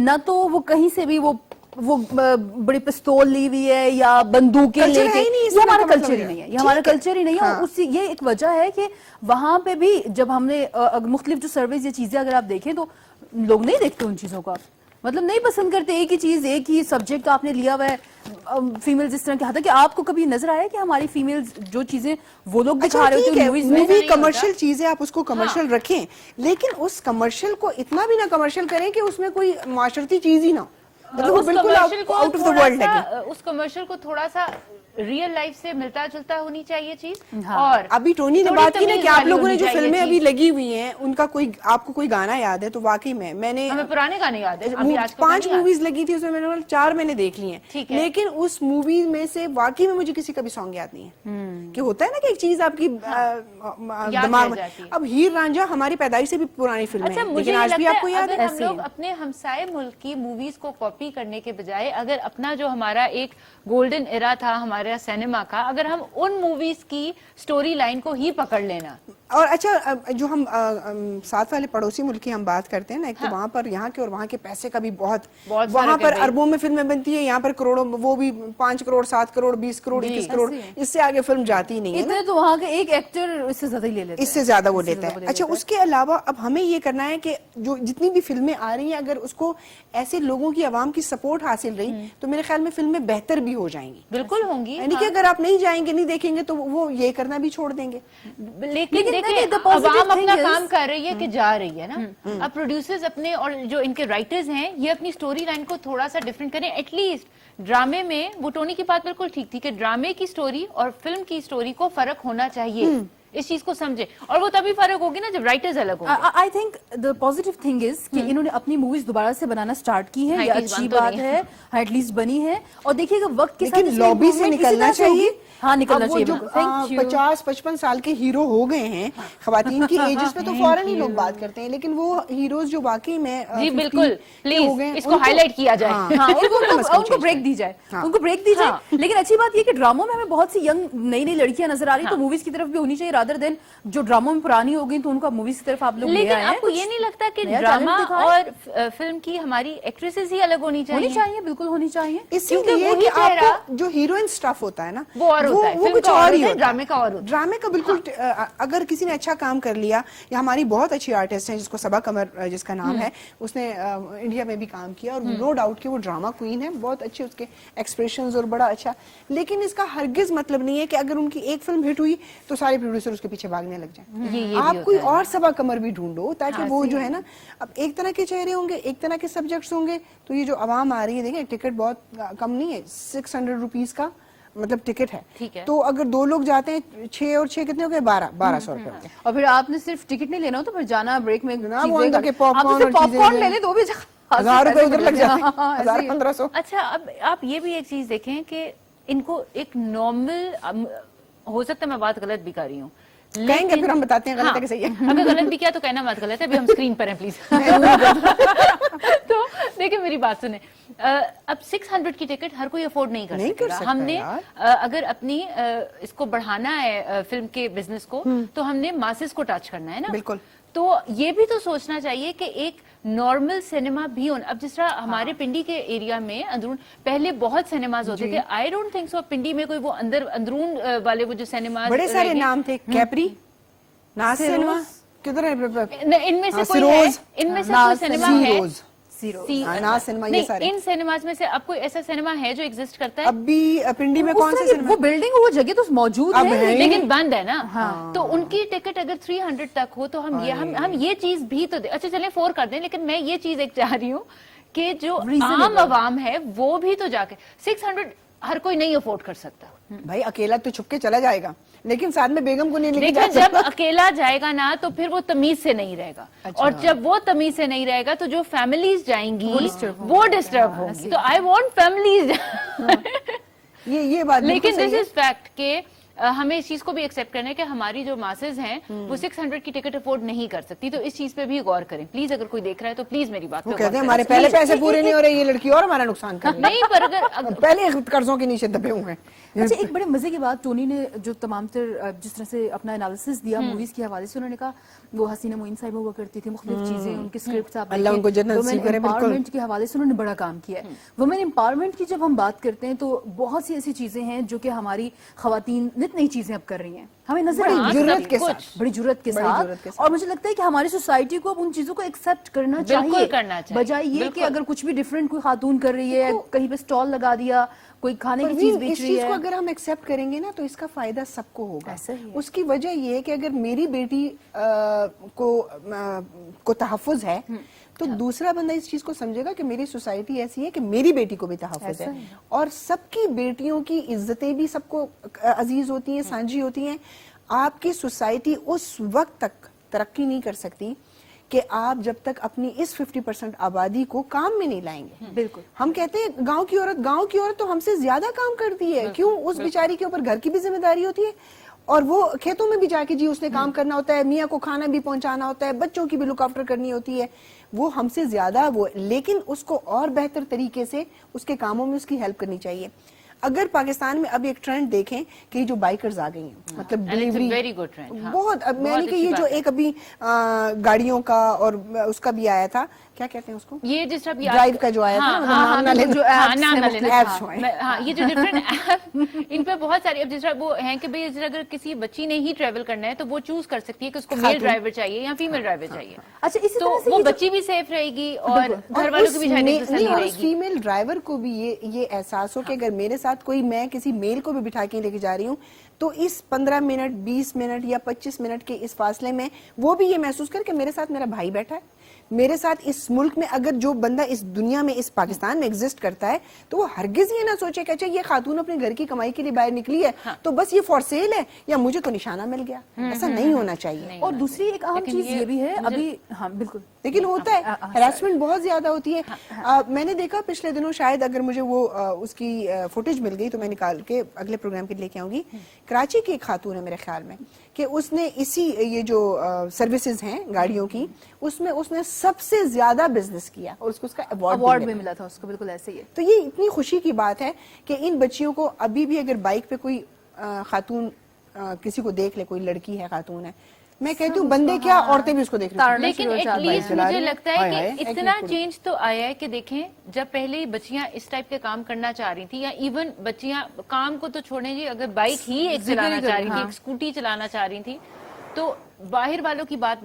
Speaker 3: ना तो वो कहीं से भी वो बड़ी पिस्तौल ली हुई है या बंदूकें
Speaker 2: Culture है
Speaker 3: लेके,
Speaker 2: ही नहीं,
Speaker 3: ये
Speaker 2: इसका
Speaker 3: हमारा
Speaker 2: मतलब
Speaker 3: कल्चर ही
Speaker 2: है.
Speaker 3: नहीं है, ये हमारा
Speaker 2: ठीक है.
Speaker 3: कल्चर ही नहीं है.
Speaker 2: हाँ.
Speaker 3: और उसी ये एक वजह है कि वहां पे भी जब हमने मुख्तलिफ जो सर्वेज या चीजें अगर आप देखें तो लोग नहीं देखते उन चीजों का, मतलब नहीं पसंद करते. एक ही चीज एक ही सब्जेक्ट आपने लिया हुआ है. फीमेल जिस तरह की हाथ है कि आपको कभी नजर आया कि हमारी फीमेल्स जो चीजें वो लोग दिखा रहे होते हैं मूवीज में,
Speaker 2: मूवी कमर्शियल चीज है, आप उसको कमर्शियल रखें लेकिन उस कमर्शियल को इतना भी ना कमर्शियल करें कि उसमें कोई माशरती चीज ही ना हो. मतलब वो
Speaker 1: उस
Speaker 2: बिल्कुल
Speaker 1: commercial को
Speaker 2: आउट ऑफ द
Speaker 1: थोड़ा
Speaker 2: वर्ल्ड
Speaker 1: सा-
Speaker 2: लगे.
Speaker 1: उस कमर्शियल को थोड़ा सा रियल लाइफ से मिलता जुलता होनी चाहिए चीज.
Speaker 3: हाँ.
Speaker 1: और
Speaker 2: अभी टोनी ने
Speaker 1: थोड़ी
Speaker 2: बात की ना
Speaker 1: तमीज
Speaker 2: कि आप
Speaker 1: वाली
Speaker 2: लोगों ने
Speaker 1: होनी
Speaker 2: जो
Speaker 1: चाहिए
Speaker 2: फिल्में
Speaker 1: चीज.
Speaker 2: अभी लगी हुई हैं उनका कोई आपको कोई गाना याद है तो वाकई में मैंने
Speaker 1: हमें पुराने गाने याद है, अभी आज
Speaker 2: 5 मूवीज लगी थी उसमें मैंने 4 मैंने देख ली हैं.
Speaker 1: ठीक है.
Speaker 2: लेकिन उस मूवी में से वाकई में मुझे किसी का भी सॉन्ग याद नहीं है. कि होता है ना कि एक चीज आपकी दिमाग में.
Speaker 1: जाती है.
Speaker 2: अब हीर रांझा हमारी पैदाइश से भी पुरानी फिल्म
Speaker 1: अच्छा,
Speaker 2: है
Speaker 1: मुझे
Speaker 2: लेकिन
Speaker 1: ये
Speaker 2: आज भी
Speaker 1: लगता
Speaker 2: आपको
Speaker 1: है
Speaker 2: याद
Speaker 1: अगर
Speaker 2: है.
Speaker 1: हम लोग अपने हमसाए मुल्क की मूवीज को कॉपी करने के बजाय अगर अपना जो हमारा एक गोल्डन एरा था हमारे सिनेमा का, अगर हम उन मूवीज की स्टोरी लाइन को ही पकड़ लेना.
Speaker 2: और अच्छा जो हम साथ वाले पड़ोसी मुल्क की हम बात करते हैं ना, एक तो वहाँ पर यहाँ के और वहाँ के पैसे का भी बहुत
Speaker 1: बहुत
Speaker 2: वहाँ
Speaker 1: फर्क है
Speaker 2: पर
Speaker 1: भाई.
Speaker 2: अरबों में फिल्में बनती है, यहाँ पर करोड़ों, वो भी 5 करोड़ 7 करोड़ 20 करोड़ 21 करोड़, इससे आगे फिल्म जाती ही नहीं है ना.
Speaker 3: इतने तो वहाँ के एक एक्टर इससे ज्यादा ही ले लेते हैं.
Speaker 2: इससे ज्यादा वो
Speaker 3: इससे
Speaker 2: लेता
Speaker 3: ज्यादा
Speaker 2: है.
Speaker 3: ले
Speaker 2: अच्छा,
Speaker 3: लेता है.
Speaker 2: उसके अलावा अब हमें ये करना है कि जो जितनी भी फिल्में आ रही हैं अगर उसको ऐसे लोगों की आवाम की सपोर्ट हासिल रही तो मेरे ख्याल में फिल्में बेहतर भी हो जाएंगी.
Speaker 1: बिल्कुल होंगी.
Speaker 2: यानी कि अगर आप नहीं जाएंगे नहीं देखेंगे तो वो ये करना भी छोड़ देंगे.
Speaker 1: लेकिन
Speaker 3: नहीं,
Speaker 1: देखिए
Speaker 3: the positive
Speaker 1: अवाम
Speaker 3: thing
Speaker 1: अपना
Speaker 3: is-
Speaker 1: काम कर रही है कि जा रही है ना. अब प्रोड्यूसर्स अपने और जो इनके राइटर्स हैं ये अपनी स्टोरी लाइन को थोड़ा सा डिफरेंट करें. एटलीस्ट ड्रामे में वो टोनी की बात बिल्कुल ठीक थी कि ड्रामे की स्टोरी और फिल्म की स्टोरी को फर्क होना चाहिए. इस चीज को समझे और वो तभी फर्क होगी ना जब राइटर्स अलग होंगे.
Speaker 3: I think the positive thing is कि इन्होंने अपनी मूवीज दोबारा से बनाना स्टार्ट की है.
Speaker 1: हाँ,
Speaker 3: ये
Speaker 1: at least
Speaker 3: अच्छी
Speaker 1: बन तो
Speaker 3: बात
Speaker 1: रही
Speaker 3: है. हाँ, एटलीस्ट बनी है. और देखिएगा वक्त के साथ
Speaker 2: लेकिन
Speaker 3: इसमें
Speaker 2: लॉबी से
Speaker 3: improvement इसी
Speaker 2: निकलना
Speaker 3: तरह से होगी.
Speaker 2: चाहिए.
Speaker 3: हाँ, निकलना
Speaker 2: अब वो
Speaker 3: चाहिए.
Speaker 2: जो
Speaker 3: बिल्कुल. Thank you.
Speaker 2: 50-55 साल के हीरो हो गए हैं खवातीन की एजेस पे तो फौरन ही लोग बात करते हैं, लेकिन वो हीरोज जो वाकई में
Speaker 1: जी
Speaker 2: 50
Speaker 1: बिल्कुल,
Speaker 2: के
Speaker 1: प्लीज
Speaker 2: हो गए हैं,
Speaker 1: इसको
Speaker 2: उनको-
Speaker 1: हाईलाइट किया जाए.
Speaker 2: हाँ,
Speaker 3: हाँ,
Speaker 2: उनको कम से कम
Speaker 3: उनको
Speaker 2: change
Speaker 3: ब्रेक
Speaker 2: करें.
Speaker 3: दी जाए. उनको ब्रेक दी
Speaker 1: हाँ.
Speaker 3: जाए. लेकिन अच्छी बात ये कि ड्रामों में हमें बहुत सी यंग नई नई लड़कियां नजर आ रही हैं तो मूवीज की तरफ भी होनी चाहिए. रादर देन जो ड्रामों में पुरानी हो गई तो उनको मूवीज की तरफ आप लोग ले
Speaker 1: लेकिन
Speaker 3: आए हैं।
Speaker 1: आपको ये नहीं लगता कि
Speaker 3: नया
Speaker 1: ड्रामा
Speaker 3: talent दिखाएं?
Speaker 1: और फिल्म की हमारी एक्ट्रेसेस ही अलग होनी चाहिए?
Speaker 3: होनी चाहिए, बिल्कुल होनी चाहिए।
Speaker 2: इसीलिए
Speaker 1: वही
Speaker 2: कि
Speaker 1: चेहरा-
Speaker 2: आपको जो हीरोइन स्टफ होता है ना
Speaker 1: वो और होता है,
Speaker 2: वो
Speaker 1: फिल्म
Speaker 2: कुछ
Speaker 1: का और
Speaker 2: और ही
Speaker 1: होता है,
Speaker 2: होता है,
Speaker 1: ड्रामे का और होता है।
Speaker 2: ड्रामे का बिल्कुल अगर किसी ने अच्छा काम कर लिया, या हमारी बहुत अच्छी आर्टिस्ट है जिसको सबा कमर जिसका नाम है, उसने इंडिया में भी काम किया और नो डाउट कि वो ड्रामा क्वीन है, बहुत अच्छे उसके एक्सप्रेशंस और बड़ा अच्छा। लेकिन इसका हरगिज मतलब नहीं है कि अगर उनकी एक फिल्म हिट हुई तो सारे प्रोड्यूसर उसके पीछे भागने लग जाएं।
Speaker 1: ये भी
Speaker 2: आप कोई
Speaker 1: होता है।
Speaker 2: और सबा कमर भी ढूंढो ताकि वो जो है ना, अब एक तरह के चेहरे होंगे, एक तरह के सब्जेक्ट्स होंगे, तो ये जो आवाम आ रही है, देखें टिकट बहुत कम नहीं है, 600 रुपीज का मतलब टिकट है।
Speaker 1: ठीक है।
Speaker 2: तो अगर 2 लोग जाते हैं, 6 और 6 कितने हो गए, 1200 रुपए हो गए।
Speaker 3: और फिर आपने सिर्फ टिकट नहीं लेना हो तो फिर जाना ब्रेक में
Speaker 2: ना, वो अंदर के popcorn और चीजें
Speaker 3: पॉपकॉर्न
Speaker 2: ले।
Speaker 3: ले लें तो भी
Speaker 2: 1000 रुपए उधर लग जाते हैं,
Speaker 3: हाँ, ऐसे
Speaker 2: 1000
Speaker 3: ही।
Speaker 2: 1500।
Speaker 1: अच्छा, अब आप ये भी एक चीज देखें कि इनको एक नॉर्मल, हो सकता है मैं बात गलत भी कर रही हूँ,
Speaker 2: कहेंगे फिर हम बताते हैं गलत है कि सही है।
Speaker 1: अगर गलत भी किया तो कहना मत गलत है, अभी हम स्क्रीन पर हैं प्लीज। तो देखिए मेरी बात सुने, अब 600 की टिकट हर कोई अफोर्ड नहीं कर
Speaker 2: नहीं कर
Speaker 1: सकेगा।
Speaker 2: सकता
Speaker 1: हमने
Speaker 2: यार।
Speaker 1: अगर अपनी इसको बढ़ाना है फिल्म के बिजनेस को, तो हमने मासेस को टच करना है ना।
Speaker 2: बिल्कुल।
Speaker 1: तो ये भी तो सोचना चाहिए कि एक नॉर्मल सिनेमा भी हो। अब जिस तरह हमारे पिंडी के एरिया में अंदरून पहले बहुत सिनेमाज होते थे, आई डोंट थिंक सो पिंडी में कोई वो अंदरून वाले वो जो सिनेमाज
Speaker 2: बड़े सारे नाम थे, कैपरी, नाज सिनेमा, किधर है?
Speaker 1: इनमें से
Speaker 2: हाँ,
Speaker 1: कोई है,
Speaker 2: सिरोज,
Speaker 1: इनमें से
Speaker 3: नाज
Speaker 1: कोई सिनेमा
Speaker 2: सी
Speaker 1: है?
Speaker 2: रोज, हाँ, नाज सिनेमा, ये
Speaker 1: नहीं,
Speaker 2: सारे।
Speaker 1: इन सिनेमाज में से अब कोई ऐसा सिनेमा है जो एग्जिस्ट करता है?
Speaker 2: अभी पिंडी में
Speaker 3: उस
Speaker 2: कौन
Speaker 3: तरह
Speaker 2: से
Speaker 3: की
Speaker 2: सिनेमा?
Speaker 3: वो बिल्डिंग वो जगह तो मौजूद
Speaker 2: अब
Speaker 3: है
Speaker 2: है।
Speaker 1: लेकिन बंद है ना। तो उनकी टिकट अगर 300 तक हो तो हम ये चीज भी तो अच्छा चले 4 कर दें, लेकिन मैं ये चीज एक चाह रही हूँ कि जो आम आवाम है वो भी तो जाके 600 हर कोई नहीं अफोर्ड कर सकता।
Speaker 2: भाई अकेला तो छुप के चला जाएगा, लेकिन साथ में बेगम को नहीं लेके
Speaker 1: देखो
Speaker 2: जा
Speaker 1: जब
Speaker 2: सकता।
Speaker 1: अकेला जाएगा ना तो फिर वो तमीज से नहीं रहेगा।
Speaker 2: अच्छा।
Speaker 1: और जब वो तमीज से नहीं रहेगा तो जो फैमिलीज जाएंगी वो डिस्टर्ब होंगी। तो आई वांट फैमिलीज।
Speaker 2: ये बात बिल्कुल
Speaker 1: लेकिन
Speaker 2: सही
Speaker 1: दिस
Speaker 2: है।
Speaker 1: इज फैक्ट के हमें इस चीज को भी एक्सेप्ट करना है कि हमारी जो मासेस हैं वो 600 की टिकट अफोर्ड नहीं कर सकती। तो इस चीज पे भी गौर करें प्लीज। अगर कोई देख रहा है तो प्लीज मेरी बात
Speaker 2: वो
Speaker 1: पे
Speaker 2: कहते
Speaker 1: गौर
Speaker 2: हैं
Speaker 1: करें।
Speaker 2: हमारे पहले पैसे पूरे नहीं हो रहे, ये लड़की और हमारा नुकसान कर रही है।
Speaker 1: नहीं पर अगर
Speaker 2: पहले कर्जों के नीचे दबे हुए हैं।
Speaker 3: अच्छा, एक बड़े मजे की बात टोनी ने जो तमाम तर जिस तरह से अपना एनालिसिस दिया मूवीज के हवाले से, उन्होंने कहा वो हसीना मोइन साहिबा हुआ करती थी, मुख्तलिफ चीजें उनके स्क्रिप्ट आप
Speaker 2: अल्लाह उनको जन्नत नसीब करे, बिल्कुल।
Speaker 3: एम्पावरमेंट के हवाले से उन्होंने बड़ा काम किया है। वुमेन एम्पावरमेंट की जब हम बात करते हैं तो बहुत सी ऐसी चीजें हैं जो कि हमारी खवातीन नित नई चीजें अब कर रही हैं, हमें नजर
Speaker 2: बड़ी
Speaker 3: नहीं
Speaker 2: जुर्रत
Speaker 3: आती।
Speaker 2: के साथ।
Speaker 3: बड़ी जुर्रत के
Speaker 2: बड़ी जुर्रत के
Speaker 3: साथ।
Speaker 2: साथ।
Speaker 3: और मुझे लगता है कि हमारी सोसाइटी को अब उन चीजों को एक्सेप्ट करना
Speaker 1: बिल्कुल
Speaker 3: चाहिए,
Speaker 1: करना चाहिए।
Speaker 3: बजाय ये कि
Speaker 1: बिल्कुल।
Speaker 3: अगर कुछ भी डिफरेंट कोई खातून कर रही है, कहीं पे स्टॉल लगा दिया, कोई खाने की चीज
Speaker 2: इस
Speaker 3: बेच रही
Speaker 2: चीज को
Speaker 3: है।
Speaker 2: अगर हम एक्सेप्ट करेंगे ना तो इसका फायदा सबको होगा।
Speaker 3: ऐसा ही है।
Speaker 2: उसकी वजह ये है कि अगर मेरी बेटी को तहफ़्फ़ुज़ है तो दूसरा बंदा इस चीज को समझेगा कि मेरी सोसाइटी ऐसी है कि मेरी बेटी को भी तहफ़्फ़ुज़ है। और सबकी बेटियों की इज्जतें भी सबको अजीज होती हैं, सांझी होती हैं। आपकी सोसाइटी उस वक्त तक तरक्की नहीं कर सकती कि आप जब तक अपनी इस 50% आबादी को काम में नहीं लाएंगे।
Speaker 3: बिल्कुल।
Speaker 2: हम कहते हैं गांव की औरत तो हमसे ज्यादा काम करती है। क्यों? उस बेचारी के ऊपर घर की भी जिम्मेदारी होती है और वो खेतों में भी जाके जी उसने काम करना होता है, मियाँ को खाना भी पहुंचाना होता है, बच्चों की भी लुक आफ्टर करनी होती है। वो हमसे ज्यादा वो, लेकिन उसको और बेहतर तरीके से उसके कामों में उसकी हेल्प करनी चाहिए। अगर पाकिस्तान में अब एक ट्रेंड देखें कि जो बाइकर्स आ गई हैं, मतलब डिलीवरी
Speaker 1: वेरी गुड ट्रेंड।
Speaker 2: बहुत, अब मैंने कि ये जो एक अभी गाड़ियों का और उसका भी आया था, क्या कहते हैं उसको,
Speaker 1: ये जिस तरह
Speaker 2: ड्राइव का जो आया था, नाम ना लेना,
Speaker 3: जो
Speaker 2: apps जो हैं।
Speaker 1: हाँ, ये जो डिफरेंट ऐप इन पे बहुत सारी, अब जिस तरह वो हैं कि भाई जिस तरह अगर किसी बच्ची ने ही ट्रेवल करना है तो वो चूज कर सकती है कि उसको मेल ड्राइवर चाहिए या फीमेल ड्राइवर चाहिए।
Speaker 3: अच्छा, इसी
Speaker 1: तो
Speaker 3: तरह से
Speaker 1: वो
Speaker 3: ये जो-
Speaker 1: बच्ची भी सेफ रहेगी और घर वालों की भी शायद एक तसल्ली
Speaker 2: नहीं, और उस
Speaker 1: रहेगी।
Speaker 2: फीमेल ड्राइवर को भी ये एहसास हो कि अगर मेरे साथ कोई, मैं किसी मेल को भी बिठा के लेके जा रही हूँ तो इस 15 मिनट 20 मिनट या 25 मिनट के इस फासले में वो भी ये महसूस कर कि मेरे साथ मेरा भाई बैठा है, मेरे साथ इस मुल्क में अगर जो बंदा इस दुनिया में, इस पाकिस्तान में एग्जिस्ट करता है तो वो हरगिज ये ना सोचे कि अच्छा ये खातून अपने घर की कमाई के लिए बाहर निकली है तो बस ये फॉर सेल है या मुझे तो निशाना मिल गया। ऐसा नहीं होना चाहिए।
Speaker 3: और दूसरी एक अहम
Speaker 1: लेकिन
Speaker 3: चीज
Speaker 1: ये
Speaker 3: ये भी है
Speaker 1: मुझे-
Speaker 3: अभी, हाँ बिल्कुल,
Speaker 2: लेकिन होता है, हैरेसमेंट बहुत ज्यादा होती है। मैंने देखा पिछले दिनों, शायद अगर मुझे वो उसकी फुटेज मिल गई तो मैं निकाल के अगले प्रोग्राम के लिए लेके आऊंगी। कराची की एक खातून है मेरे ख्याल में कि उसने इसी ये जो सर्विसेज हैं गाड़ियों की, उसमें उसने सबसे ज्यादा बिजनेस किया और उसको उसका
Speaker 3: अवार्ड भी मिला था उसको, बिल्कुल ऐसे ही है।
Speaker 2: तो ये इतनी खुशी की बात है कि इन बच्चियों को अभी भी अगर बाइक पे कोई खातून किसी को देख ले, कोई लड़की है, खातून है, मैं कहती हूँ बंदे क्या औरतें भी उसको देख रही हैं।
Speaker 1: लेकिन एटलीस्ट मुझे लगता है कि इतना चेंज तो आया है कि देखें, जब पहले बच्चियां इस टाइप के काम करना चाह रही थी, या इवन बच्चियां काम को तो छोड़ने जी, अगर बाइक ही एक चलाना चाह रही थी, एक स्कूटी चलाना चाह रही थी, तो बाहर वालों की बात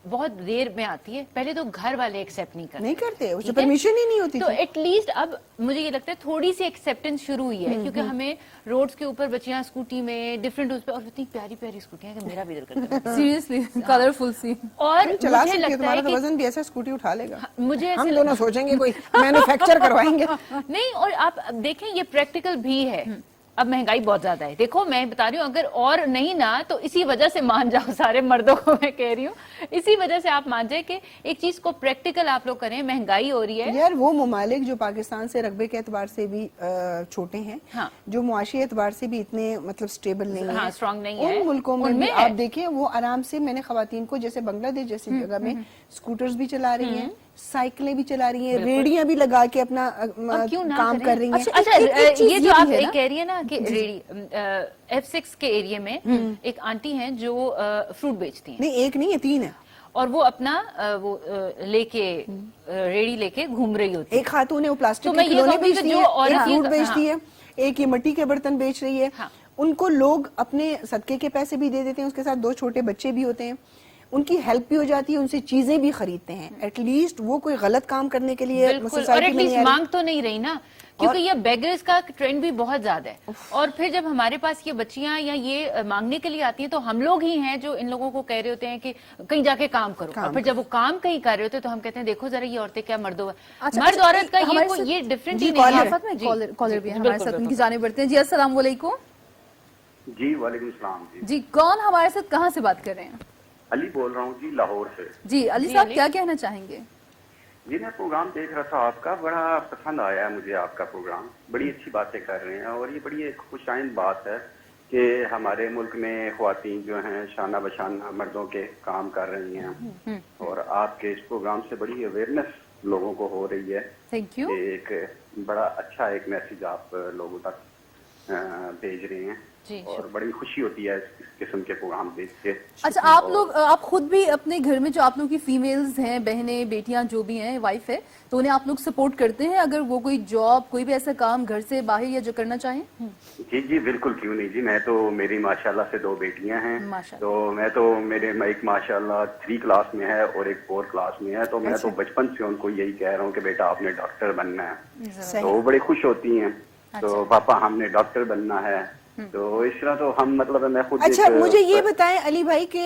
Speaker 1: बहुत देर में आती है। पहले तो घर वाले एक्सेप्ट नहीं करते, उससे परमिशन ही नहीं होती। तो एटलीस्ट अब मुझे ये लगता है थोड़ी सी एक्सेप्टेंस शुरू हुई है, क्योंकि हमें रोड्स के ऊपर बच्चियां स्कूटी में डिफरेंट उस पे, और इतनी प्यारी प्यारी स्कूटियां कि मेरा भी दिल करता है
Speaker 3: सीरियसली कलरफुल सी।
Speaker 1: और
Speaker 2: चला
Speaker 1: मुझे
Speaker 2: सकती है,
Speaker 1: लगता
Speaker 2: तुम्हारा
Speaker 1: है
Speaker 2: तो
Speaker 1: कि
Speaker 2: वजन भी ऐसा स्कूटी उठा लेगा।
Speaker 1: मुझे
Speaker 2: हम दोनों सोचेंगे कोई मैन्युफैक्चर करवाएंगे।
Speaker 1: नहीं, और आप देखें ये प्रैक्टिकल भी है। अब महंगाई बहुत ज्यादा है, देखो मैं बता रही हूँ, अगर और नहीं ना तो इसी वजह से मान जाओ, सारे मर्दों को मैं कह रही हूँ, इसी वजह से आप मान जाए कि एक चीज को प्रैक्टिकल आप लोग करें, महंगाई हो रही है।
Speaker 2: यार वो ममालिक जो पाकिस्तान से रकबे के एतबार से भी छोटे हैं,
Speaker 1: हाँ।
Speaker 2: जो मुआशी एतबार से भी इतने मतलब स्टेबल नहीं
Speaker 1: हाँ,
Speaker 2: है,
Speaker 1: स्ट्रांग नहीं है,
Speaker 2: उन मुल्कों में
Speaker 1: उनमें
Speaker 2: भी
Speaker 1: है।
Speaker 2: आप देखें वो आराम से, मैंने खवातीन को जैसे बांग्लादेश जैसी जगह में स्कूटर्स भी चला रही हैं, साइकिलें भी चला रही हैं, रेडियां भी लगा के अपना
Speaker 1: क्यों ना
Speaker 2: काम
Speaker 1: करें?
Speaker 2: कर रही हैं।
Speaker 1: अच्छा,
Speaker 3: एक चीज़
Speaker 1: ये जो
Speaker 3: ये
Speaker 1: आप
Speaker 3: भी है ना?
Speaker 1: कह रही है ना कि रेडी F6 के एरिया में एक आंटी हैं जो फ्रूट बेचती हैं,
Speaker 2: नहीं एक नहीं है, 3 है।
Speaker 1: और वो अपना लेके रेडी लेके घूम रही होती है।
Speaker 2: एक खातून है वो प्लास्टिक
Speaker 1: तो
Speaker 2: के
Speaker 1: मैं ये
Speaker 2: खिलौने
Speaker 1: कहूँगी कि
Speaker 2: बेचती
Speaker 1: जो
Speaker 2: है,
Speaker 1: औरत
Speaker 2: एक
Speaker 1: ये-
Speaker 2: फ्रूट बेचती है, एक ये मिट्टी के बर्तन बेच रही है।
Speaker 1: हाँ।
Speaker 2: उनको लोग अपने सदके के पैसे भी दे देते हैं, उसके साथ 2 छोटे बच्चे भी होते हैं, उनकी हेल्प भी हो जाती है, उनसे चीजें भी खरीदते हैं। एटलीस्ट वो कोई गलत काम करने के लिए
Speaker 1: बिल्कुल, और
Speaker 2: सोसाइटी में नहीं
Speaker 1: एटलीस्ट
Speaker 2: आ रही।
Speaker 1: मांग तो नहीं रही ना, क्योंकि ये बेगर्स का ट्रेंड भी बहुत ज्यादा है। और फिर जब हमारे पास ये बच्चियां या ये मांगने के लिए आती हैं, तो हम लोग ही हैं जो इन लोगों को कह रहे होते हैं कि कहीं जाके काम करो, और फिर जब वो काम कहीं कर रहे होते हैं तो हम कहते हैं देखो जरा ये औरतें क्या मर्द मर्द औरत का ये डिफरेंट ही नहीं है।
Speaker 3: कॉलर भी है हमारे साथ, उनकी जाने बढ़ते हैं। जी अस्सलाम वालेकुम।
Speaker 6: जी वालेकुम सलाम।
Speaker 3: जी कौन हमारे साथ, कहाँ से बात कर रहे हैं?
Speaker 6: अली बोल रहा हूँ जी, लाहौर से।
Speaker 3: जी अली साहब, क्या कहना चाहेंगे?
Speaker 6: जी मैं प्रोग्राम देख रहा था आपका, बड़ा पसंद आया है मुझे आपका प्रोग्राम, बड़ी अच्छी बातें कर रहे हैं, और ये बड़ी एक खुशाइंद बात है कि हमारे मुल्क में ख्वातीन जो हैं शाना बशाना मर्दों के काम कर रही हैं, और आपके इस प्रोग्राम से बड़ी अवेयरनेस लोगों को हो रही है।
Speaker 3: Thank you.
Speaker 6: एक बड़ा अच्छा एक मैसेज आप लोगों तक भेज रहे हैं, और बड़ी खुशी होती है इस किस्म के प्रोग्राम देख के।
Speaker 3: अच्छा, आप लोग, आप खुद भी अपने घर में जो आप लोग की फीमेल्स हैं, बहनें बेटियां जो भी हैं, वाइफ है, तो उन्हें आप लोग सपोर्ट करते हैं अगर वो कोई जॉब, कोई भी ऐसा काम घर से बाहर या जो करना चाहें?
Speaker 6: जी जी बिल्कुल, क्यों नहीं जी। मैं तो, मेरी माशाल्लाह से 2 बेटियां हैं,
Speaker 3: माशाल्लाह।
Speaker 6: तो मैं तो, मेरे एक माशाल्लाह 3 क्लास में है और एक 4 क्लास में है, तो मैं तो बचपन से उनको यही कह रहा हूँ कि बेटा आपने डॉक्टर बनना है, तो वो बड़ी खुश होती हैं। तो पापा हमने डॉक्टर बनना है, तो इस तरह तो हम, मतलब मैं खुद।
Speaker 2: अच्छा मुझे ये बताएं अली भाई कि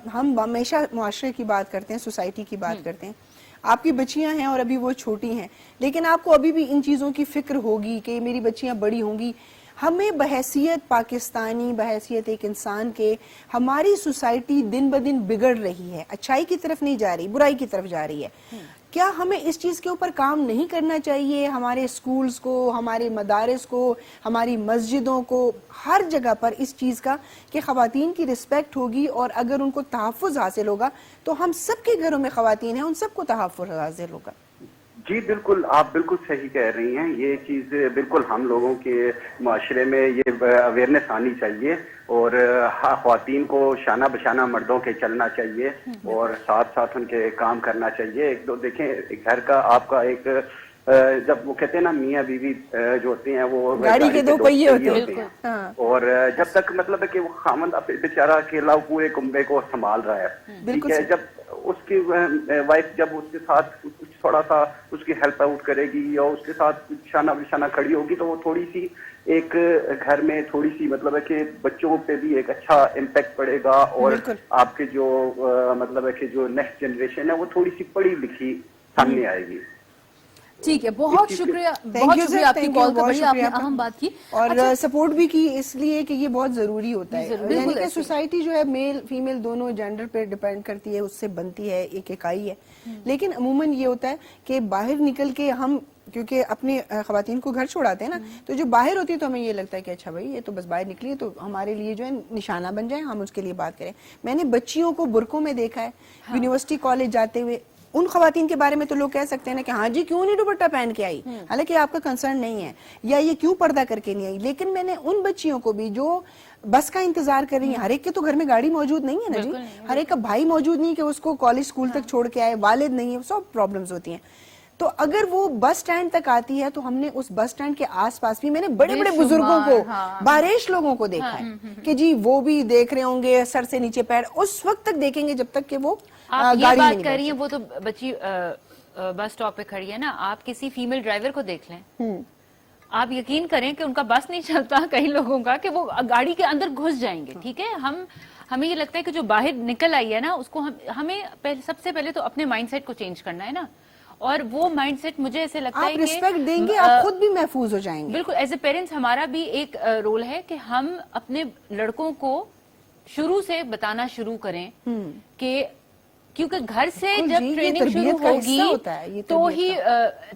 Speaker 2: हम हमेशा मुआशरे की बात करते हैं, सोसाइटी की बात करते हैं, आपकी बच्चियां हैं और अभी वो छोटी हैं, लेकिन आपको अभी भी इन चीज़ों की फिक्र होगी कि मेरी बच्चियां बड़ी होंगी। हमें बहैसियत पाकिस्तानी, बहैसियत एक इंसान के, हमारी सोसाइटी दिन ब दिन बिगड़ रही है, अच्छाई की तरफ नहीं जा रही, बुराई की तरफ जा रही है। क्या हमें इस चीज़ के ऊपर काम नहीं करना चाहिए? हमारे स्कूल्स को, हमारे मदारिस को, हमारी मस्जिदों को, हर जगह पर इस चीज़ का कि ख़वातीन की रिस्पेक्ट होगी, और अगर उनको तहफ़्फ़ुज़ हासिल होगा तो हम सबके घरों में ख़वातीन हैं, उन सबको तहफ़्फ़ुज़ हासिल होगा।
Speaker 6: जी बिल्कुल, आप बिल्कुल सही कह रही हैं। ये चीज़ बिल्कुल हम लोगों के माशरे में ये अवेयरनेस आनी चाहिए, और ख्वातीन को शाना बशाना मर्दों के चलना चाहिए, और साथ साथ उनके काम करना चाहिए। एक दो देखें, घर का आपका एक, जब वो कहते हैं ना मियाँ बीवी जो होते हैं वो
Speaker 2: गाड़ी के 2 पहिए होते हैं। हाँ।
Speaker 6: और जब तक मतलब है कि वो खामद बेचारा अकेला पूरे कुंबे को संभाल रहा है, ठीक है, जब उसकी वाइफ जब उसके साथ कुछ थोड़ा सा उसकी हेल्प आउट करेगी या उसके साथ शाना बिशाना खड़ी होगी, तो वो थोड़ी सी एक घर में थोड़ी सी मतलब है कि बच्चों पे भी एक अच्छा इम्पैक्ट पड़ेगा, और आपके जो मतलब है कि जो नेक्स्ट जनरेशन है वो थोड़ी सी पढ़ी लिखी सामने आएगी।
Speaker 3: ठीक है, बहुत शुक्रिया, बहुत शुक्रिया आपकी कॉल का, बड़ी आपने अहम बात की
Speaker 2: और सपोर्ट भी की, इसलिए कि ये बहुत जरूरी होता है। यानी कि सोसाइटी जो है मेल फीमेल दोनों जेंडर पे डिपेंड करती है, उससे बनती है, एक इकाई है। लेकिन अमूमन ये होता है कि बाहर निकल के हम, क्योंकि अपने खवातीन को घर छोड़ाते हैं ना, तो जो बाहर होती है तो हमें ये लगता है कि अच्छा भाई ये तो बस बाहर निकली है तो हमारे लिए जो है निशाना बन जाए, हम उसके लिए बात करें। मैंने बच्चियों को बुरकों में देखा है, यूनिवर्सिटी कॉलेज जाते हुए, ان خواتین کے بارے میں تو لوگ کہہ سکتے ہیں نا کہ ہاں جی کیوں نہیں دوپٹہ پہن کے آئی, حالانکہ آپ کا کنسرن نہیں ہے, یا یہ کیوں پردہ کر کے نہیں آئی. لیکن میں نے ان بچیوں کو بھی جو بس کا انتظار کر رہی ہیں, ہر ایک کے تو گھر میں گاڑی موجود نہیں ہے نا جی, ہر ایک کا بھائی موجود نہیں کہ اس کو کالج اسکول تک چھوڑ کے آئے, والد نہیں ہے, سب پرابلمز ہوتی ہیں. تو اگر وہ بس سٹینڈ تک آتی ہے تو ہم نے اس بس سٹینڈ کے آس پاس بھی, میں نے بڑے بڑے بزرگوں کو, باریش لوگوں کو دیکھا ہے کہ جی وہ بھی دیکھ رہے ہوں گے سر سے نیچے پیر, اس وقت تک دیکھیں گے جب تک کہ وہ
Speaker 1: آپ یہ
Speaker 2: گاڑی
Speaker 1: بات
Speaker 2: نہیں
Speaker 1: کر رہی ہیں, وہ تو بچی بس سٹاپ پہ کھڑی ہے نا, آپ کسی فیمیل ڈرائیور کو دیکھ لیں, آپ یقین کریں کہ ان کا بس نہیں چلتا کئی لوگوں کا, کہ وہ گاڑی کے اندر گھس جائیں گے. ٹھیک ہے, ہمیں یہ لگتا ہے کہ جو باہر نکل آئی ہے نا, اس کو ہمیں سب سے پہلے تو اپنے مائنڈ سیٹ کو چینج کرنا ہے نا, اور وہ مائنڈ سیٹ مجھے ایسے لگتا ہے
Speaker 2: آپ
Speaker 1: کہ
Speaker 2: رسپیکٹ دیں گے, آپ خود بھی محفوظ ہو جائیں گے.
Speaker 1: بالکل, ایز اے پیرنٹس ہمارا بھی ایک رول ہے کہ ہم اپنے لڑکوں کو شروع سے بتانا شروع کریں کہ کیونکہ گھر سے جب ٹریننگ شروع ہوگی تو ہی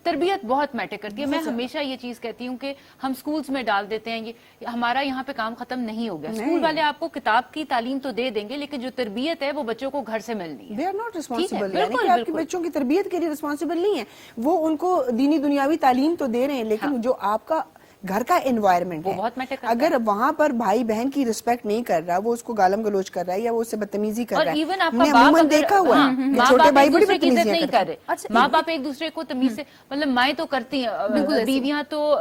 Speaker 1: تربیت بہت میٹر کرتی ہے. میں ہمیشہ یہ چیز کہتی ہوں کہ ہم سکولز میں ڈال دیتے ہیں, یہ ہمارا یہاں پہ کام ختم نہیں ہو گیا. اسکول والے آپ کو کتاب کی تعلیم تو دے دیں گے, لیکن جو تربیت ہے وہ بچوں کو گھر سے ملنی ہے.
Speaker 2: دے آر ناٹ ریسپانسبل, یعنی کہ آپ کے بچوں کی تربیت کے لیے ریسپانسبل نہیں ہے, وہ ان کو دینی دنیاوی تعلیم تو دے رہے ہیں, لیکن جو آپ کا گھر کا انوائرمنٹ ہے, اگر وہاں پر بھائی بہن کی رسپیکٹ نہیں کر رہا, وہ اس کو گالم گلوچ کر رہا ہے یا وہ اس سے بدتمیزی کر رہا ہے,
Speaker 1: ایون آپ
Speaker 2: ہم نے
Speaker 1: کا
Speaker 2: عموماً دیکھا ہوا ہے چھوٹے بھائی بڑی بدتمیزیاں
Speaker 1: نہیں
Speaker 2: کرتے
Speaker 1: کر رہے, ماں باپ ایک دوسرے کو تمیز سے, مطلب مائیں تو کرتی ہیں, بیویاں تو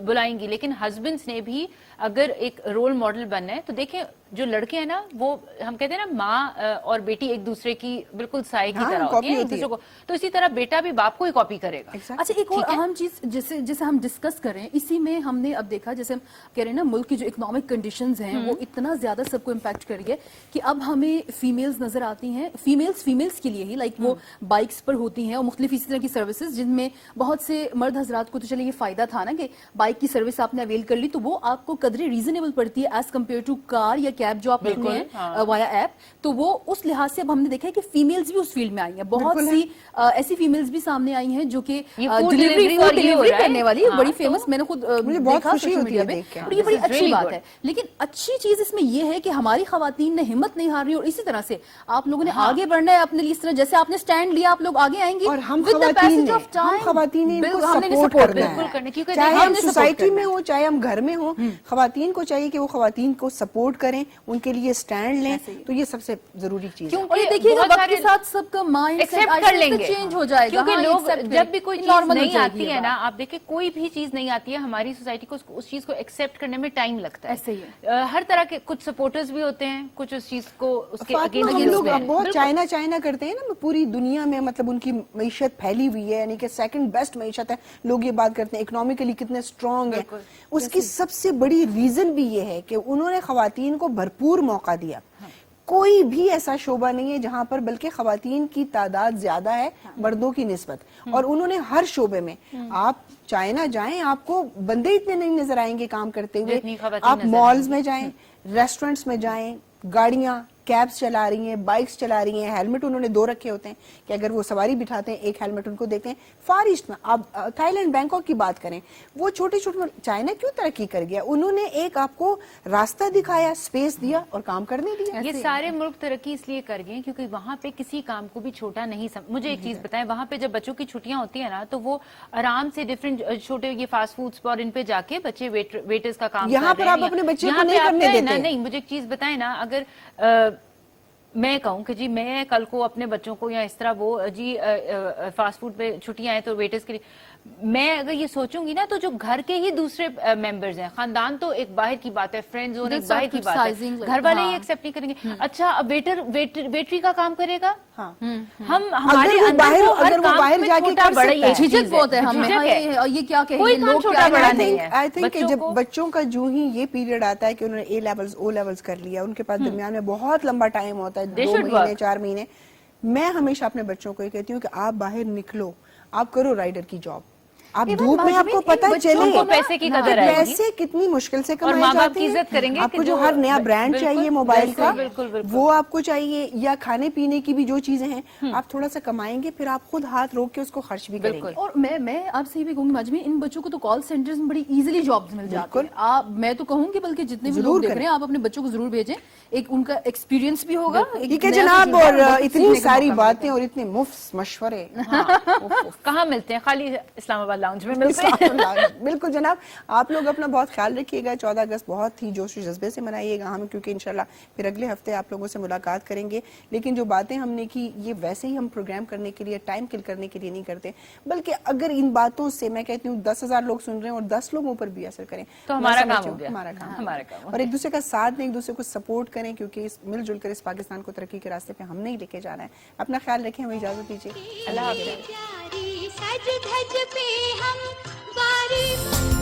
Speaker 1: بلائیں گی, لیکن ہسبینڈز نے بھی اگر ایک رول ماڈل بننا ہے تو دیکھیں جو لڑکے ہیں نا, وہ ہم کہتے ہیں نا ماں اور بیٹی ایک دوسرے کی بالکل سائے کی طرح ہوتی ہیں ایک دوسرے کو, تو اسی طرح بیٹا بھی باپ کو ہی کاپی کرے گا.
Speaker 3: اچھا, ایک اور اہم چیز جسے ہم ڈسکس کریں, اسی میں ہم نے اب دیکھا, جیسے ہم کہہ رہے ہیں نا ملک کی جو اکنامک کنڈیشنز ہیں وہ اتنا زیادہ سب کو امپیکٹ کر رہی ہے کہ اب ہمیں فیمیلز نظر آتی ہیں, فیمیلز کے لیے ہی, لائک وہ بائکس پر ہوتی ہیں اور مختلف اسی طرح کی سروسز, جن میں بہت سے مرد حضرات کو تو چلے یہ فائدہ تھا نا کہ بائک کی سروس آپ نے اویل کر لی, تو وہ آپ کو قدرے ریزنیبل پڑتی ہے ایز کمپیئر ٹو کار یا کیب جو آپ لیتے ہیں وایا ایپ. تو وہ اس لحاظ سے اب ہم نے دیکھا ہے کہ فیمیلز بھی اس فیلڈ میں آئی ہیں, بہت سی ایسی فیمیلز بھی سامنے آئی ہیں جو کہ ڈلیوری کرنے والی بڑی فیمس, میں نے خود دیکھا سوشل میڈیا پہ, اور یہ بڑی اچھی بات ہے. لیکن اچھی چیز اس میں یہ ہے کہ ہماری خواتین نے ہمت نہیں ہار رہی, اور اسی طرح سے آپ لوگوں نے آگے بڑھنا ہے اپنے لیے, اس طرح جیسے آپ نے سٹینڈ لیا آپ لوگ آگے آئیں گے,
Speaker 2: اور ہم خواتین کو سپورٹ کرنا ہے, چاہے ہم سوسائٹی میں ہوں چاہے ہم گھر میں ہوں, خواتین کو چاہیے کہ وہ خواتین کو سپورٹ کریں, ان کے لیے سٹینڈ لیں, تو یہ سب سے ضروری چیز ہے.
Speaker 3: اور یہ دیکھیے گا وقت کے ساتھ سب کا مائنڈ
Speaker 1: ایکسپٹ کر لیں گے,
Speaker 3: چینج ہو جائے گا.
Speaker 1: کیونکہ لوگ جب بھی کوئی چیز نہیں آتی ہے نا, آپ دیکھیں کوئی بھی چیز نہیں آتی ہے, ہماری سوسائٹی کو اس چیز کو ایکسپٹ کرنے میں ٹائم لگتا ہے.
Speaker 3: ایسے ہی
Speaker 1: ہر طرح کے کچھ سپورٹرز بھی ہوتے ہیں, کچھ اس چیز کو اس کے
Speaker 2: ہم لوگ بہت چائنا کرتے ہیں نا پوری دنیا میں, مطلب ان کی معیشت پھیلی ہوئی ہے, یعنی کہ سیکنڈ بیسٹ معیشت ہے, لوگ یہ بات کرتے ہیں اکنامکلی کتنے اسٹرانگ ہیں. اس کی سب سے بڑی ریزن بھی یہ ہے کہ انہوں نے خواتین کو بھرپور موقع دیا. کوئی بھی ایسا شعبہ نہیں ہے جہاں پر بلکہ خواتین کی تعداد زیادہ ہے مردوں کی نسبت, اور انہوں نے ہر شعبے میں, آپ چائنا جائیں آپ کو بندے اتنے نہیں نظر آئیں گے کام کرتے ہوئے, آپ مالز میں جائیں, ریسٹورنٹس میں جائیں, گاڑیاں کیبس چلا رہی ہیں, بائکس چلا رہی ہیں, ہیلمٹ انہوں نے 2 رکھے ہوتے ہیں کہ اگر وہ سواری بٹھاتے ہیں ایک ہیلمٹ ان کو دیتے ہیں. فار ایسٹ میں آپ تھائی لینڈ بینکاک کی بات کریں, وہ چھوٹے چھوٹے, چائنا کیوں ترقی کر گیا, انہوں نے ایک آپ کو راستہ دکھایا, اسپیس دیا اور کام کرنے دیا.
Speaker 1: یہ سارے ملک ترقی اس لیے کر گئے کیونکہ وہاں پہ کسی کام کو بھی چھوٹا نہیں مجھے ایک چیز بتائیں, وہاں پہ جب بچوں کی چھٹیاں ہوتی ہیں نا تو وہ آرام سے ڈفرینٹ چھوٹے یہ فاسٹ فوڈس پر ان پہ جا کے بچے ویٹرز کا کام
Speaker 2: یہاں پر آپ اپنے بچے کو نہیں کرنے دیتے.
Speaker 1: نہیں, مجھے ایک چیز بتائیں نا, اگر میں کہوں کہ جی میں کل کو اپنے بچوں کو یا اس طرح وہ جی فاسٹ فوڈ پہ چھٹیاں ہیں تو ویٹرز کے لیے, میں اگر یہ سوچوں گی نا تو جو گھر کے ہی دوسرے ممبرز ہیں, خاندان تو ایک باہر کی بات ہے, فرینڈز اور ایک باہر کی بات ہے, گھر والے ہی ایکسپٹ نہیں کریں گے. اچھا اب ویٹری کا کام کرے گا, ہم ہمارے اندر وہ ہر کام میں چھوٹا بڑا یہ
Speaker 3: جھجک بہت ہے ہمیں, یہ کیا کہیں
Speaker 1: کوئی کام چھوٹا بڑا نہیں ہے.
Speaker 2: آئی تھنک کہ جب بچوں کا جو ہی یہ پیریڈ آتا ہے کہ انہوں نے اے لیولز او لیولز کر لیا, ان کے پاس درمیان میں بہت لمبا ٹائم ہوتا ہے, 2 مہینے 4 مہینے, میں ہمیشہ اپنے بچوں کو یہ کہتی ہوں کہ آپ باہر نکلو, آپ کرو رائڈر کی جاب, आप
Speaker 3: Even
Speaker 2: धूप में
Speaker 3: माजूमी,
Speaker 2: आपको
Speaker 3: इन
Speaker 2: पता
Speaker 3: बच्चों
Speaker 2: चले
Speaker 1: को पैसे की कदर आएगी।
Speaker 2: पैसे कितनी मुश्किल से
Speaker 1: और
Speaker 2: कमाए
Speaker 1: माँ बाप
Speaker 2: जाते
Speaker 1: की
Speaker 2: हैं।
Speaker 1: इज्जत करेंगे कि
Speaker 2: आपको जो
Speaker 1: जो
Speaker 2: हर नया ब्रांड
Speaker 1: बिल्कुल,
Speaker 2: चाहिए मोबाइल का
Speaker 1: बिल्कुल, बिल्कुल।
Speaker 2: वो आपको चाहिए, या खाने पीने की भी जो चीजें हैं आप थोड़ा सा कमाएंगे, फिर आप खुद हाथ रोक के उसको खर्च भी करेंगे।
Speaker 3: और मैं आपसे ये भी कहूंगी माजमी, इन बच्चों को तो कॉल सेंटर्स में बड़ी इजीली जॉब्स मिल जाती हैं। आप, मैं तो कहूंगी बल्कि जितने भी लोग देख रहे हैं आप अपने बच्चों को जरूर भेजें, एक उनका एक्सपीरियंस भी होगा। एक
Speaker 2: ठीक है
Speaker 3: नया
Speaker 2: जनाब,
Speaker 3: तजुर्बा,
Speaker 2: और
Speaker 3: बहुत
Speaker 2: इतनी
Speaker 3: सीखने का
Speaker 2: सारी
Speaker 3: मौका
Speaker 2: बातें और इतने मुफ्त मशवरे
Speaker 1: कहाँ मिलते हैं? खाली इस्लामाबाद लाउंज में मिलते हैं।
Speaker 2: बिल्कुल जनाब, आप लोग अपना बहुत ख्याल रखिएगा। 14 अगस्त बहुत ही जोश जज्बे से मनाइएगा हम, क्योंकि इंशाल्लाह फिर अगले हफ्ते आप लोगों से मुलाकात करेंगे। लेकिन जो बातें हमने की ये वैसे ही हम प्रोग्राम करने के लिए, टाइम किल करने के लिए नहीं करते, बल्कि अगर इन बातों से मैं कहती हूँ 10,000 लोग सुन रहे हैं और 10 लोगों पर भी असर करें
Speaker 1: तो हमारा
Speaker 2: मैं
Speaker 1: काम
Speaker 2: समझती
Speaker 1: हो
Speaker 2: हूँ
Speaker 1: गया।
Speaker 2: हमारा काम
Speaker 1: हमारा काम हो
Speaker 2: और एक दूसरे का साथ दें, एक दूसरे को सपोर्ट करें, क्योंकि मिलजुल कर इस पाकिस्तान को तरक्की के रास्ते पे हमने ही लेके जाना है। अपना ख्याल रखें, हमें इजाजत दीजिए। अल्लाह हाफ़िज़।
Speaker 7: प्यारी सज धज पे हम बारी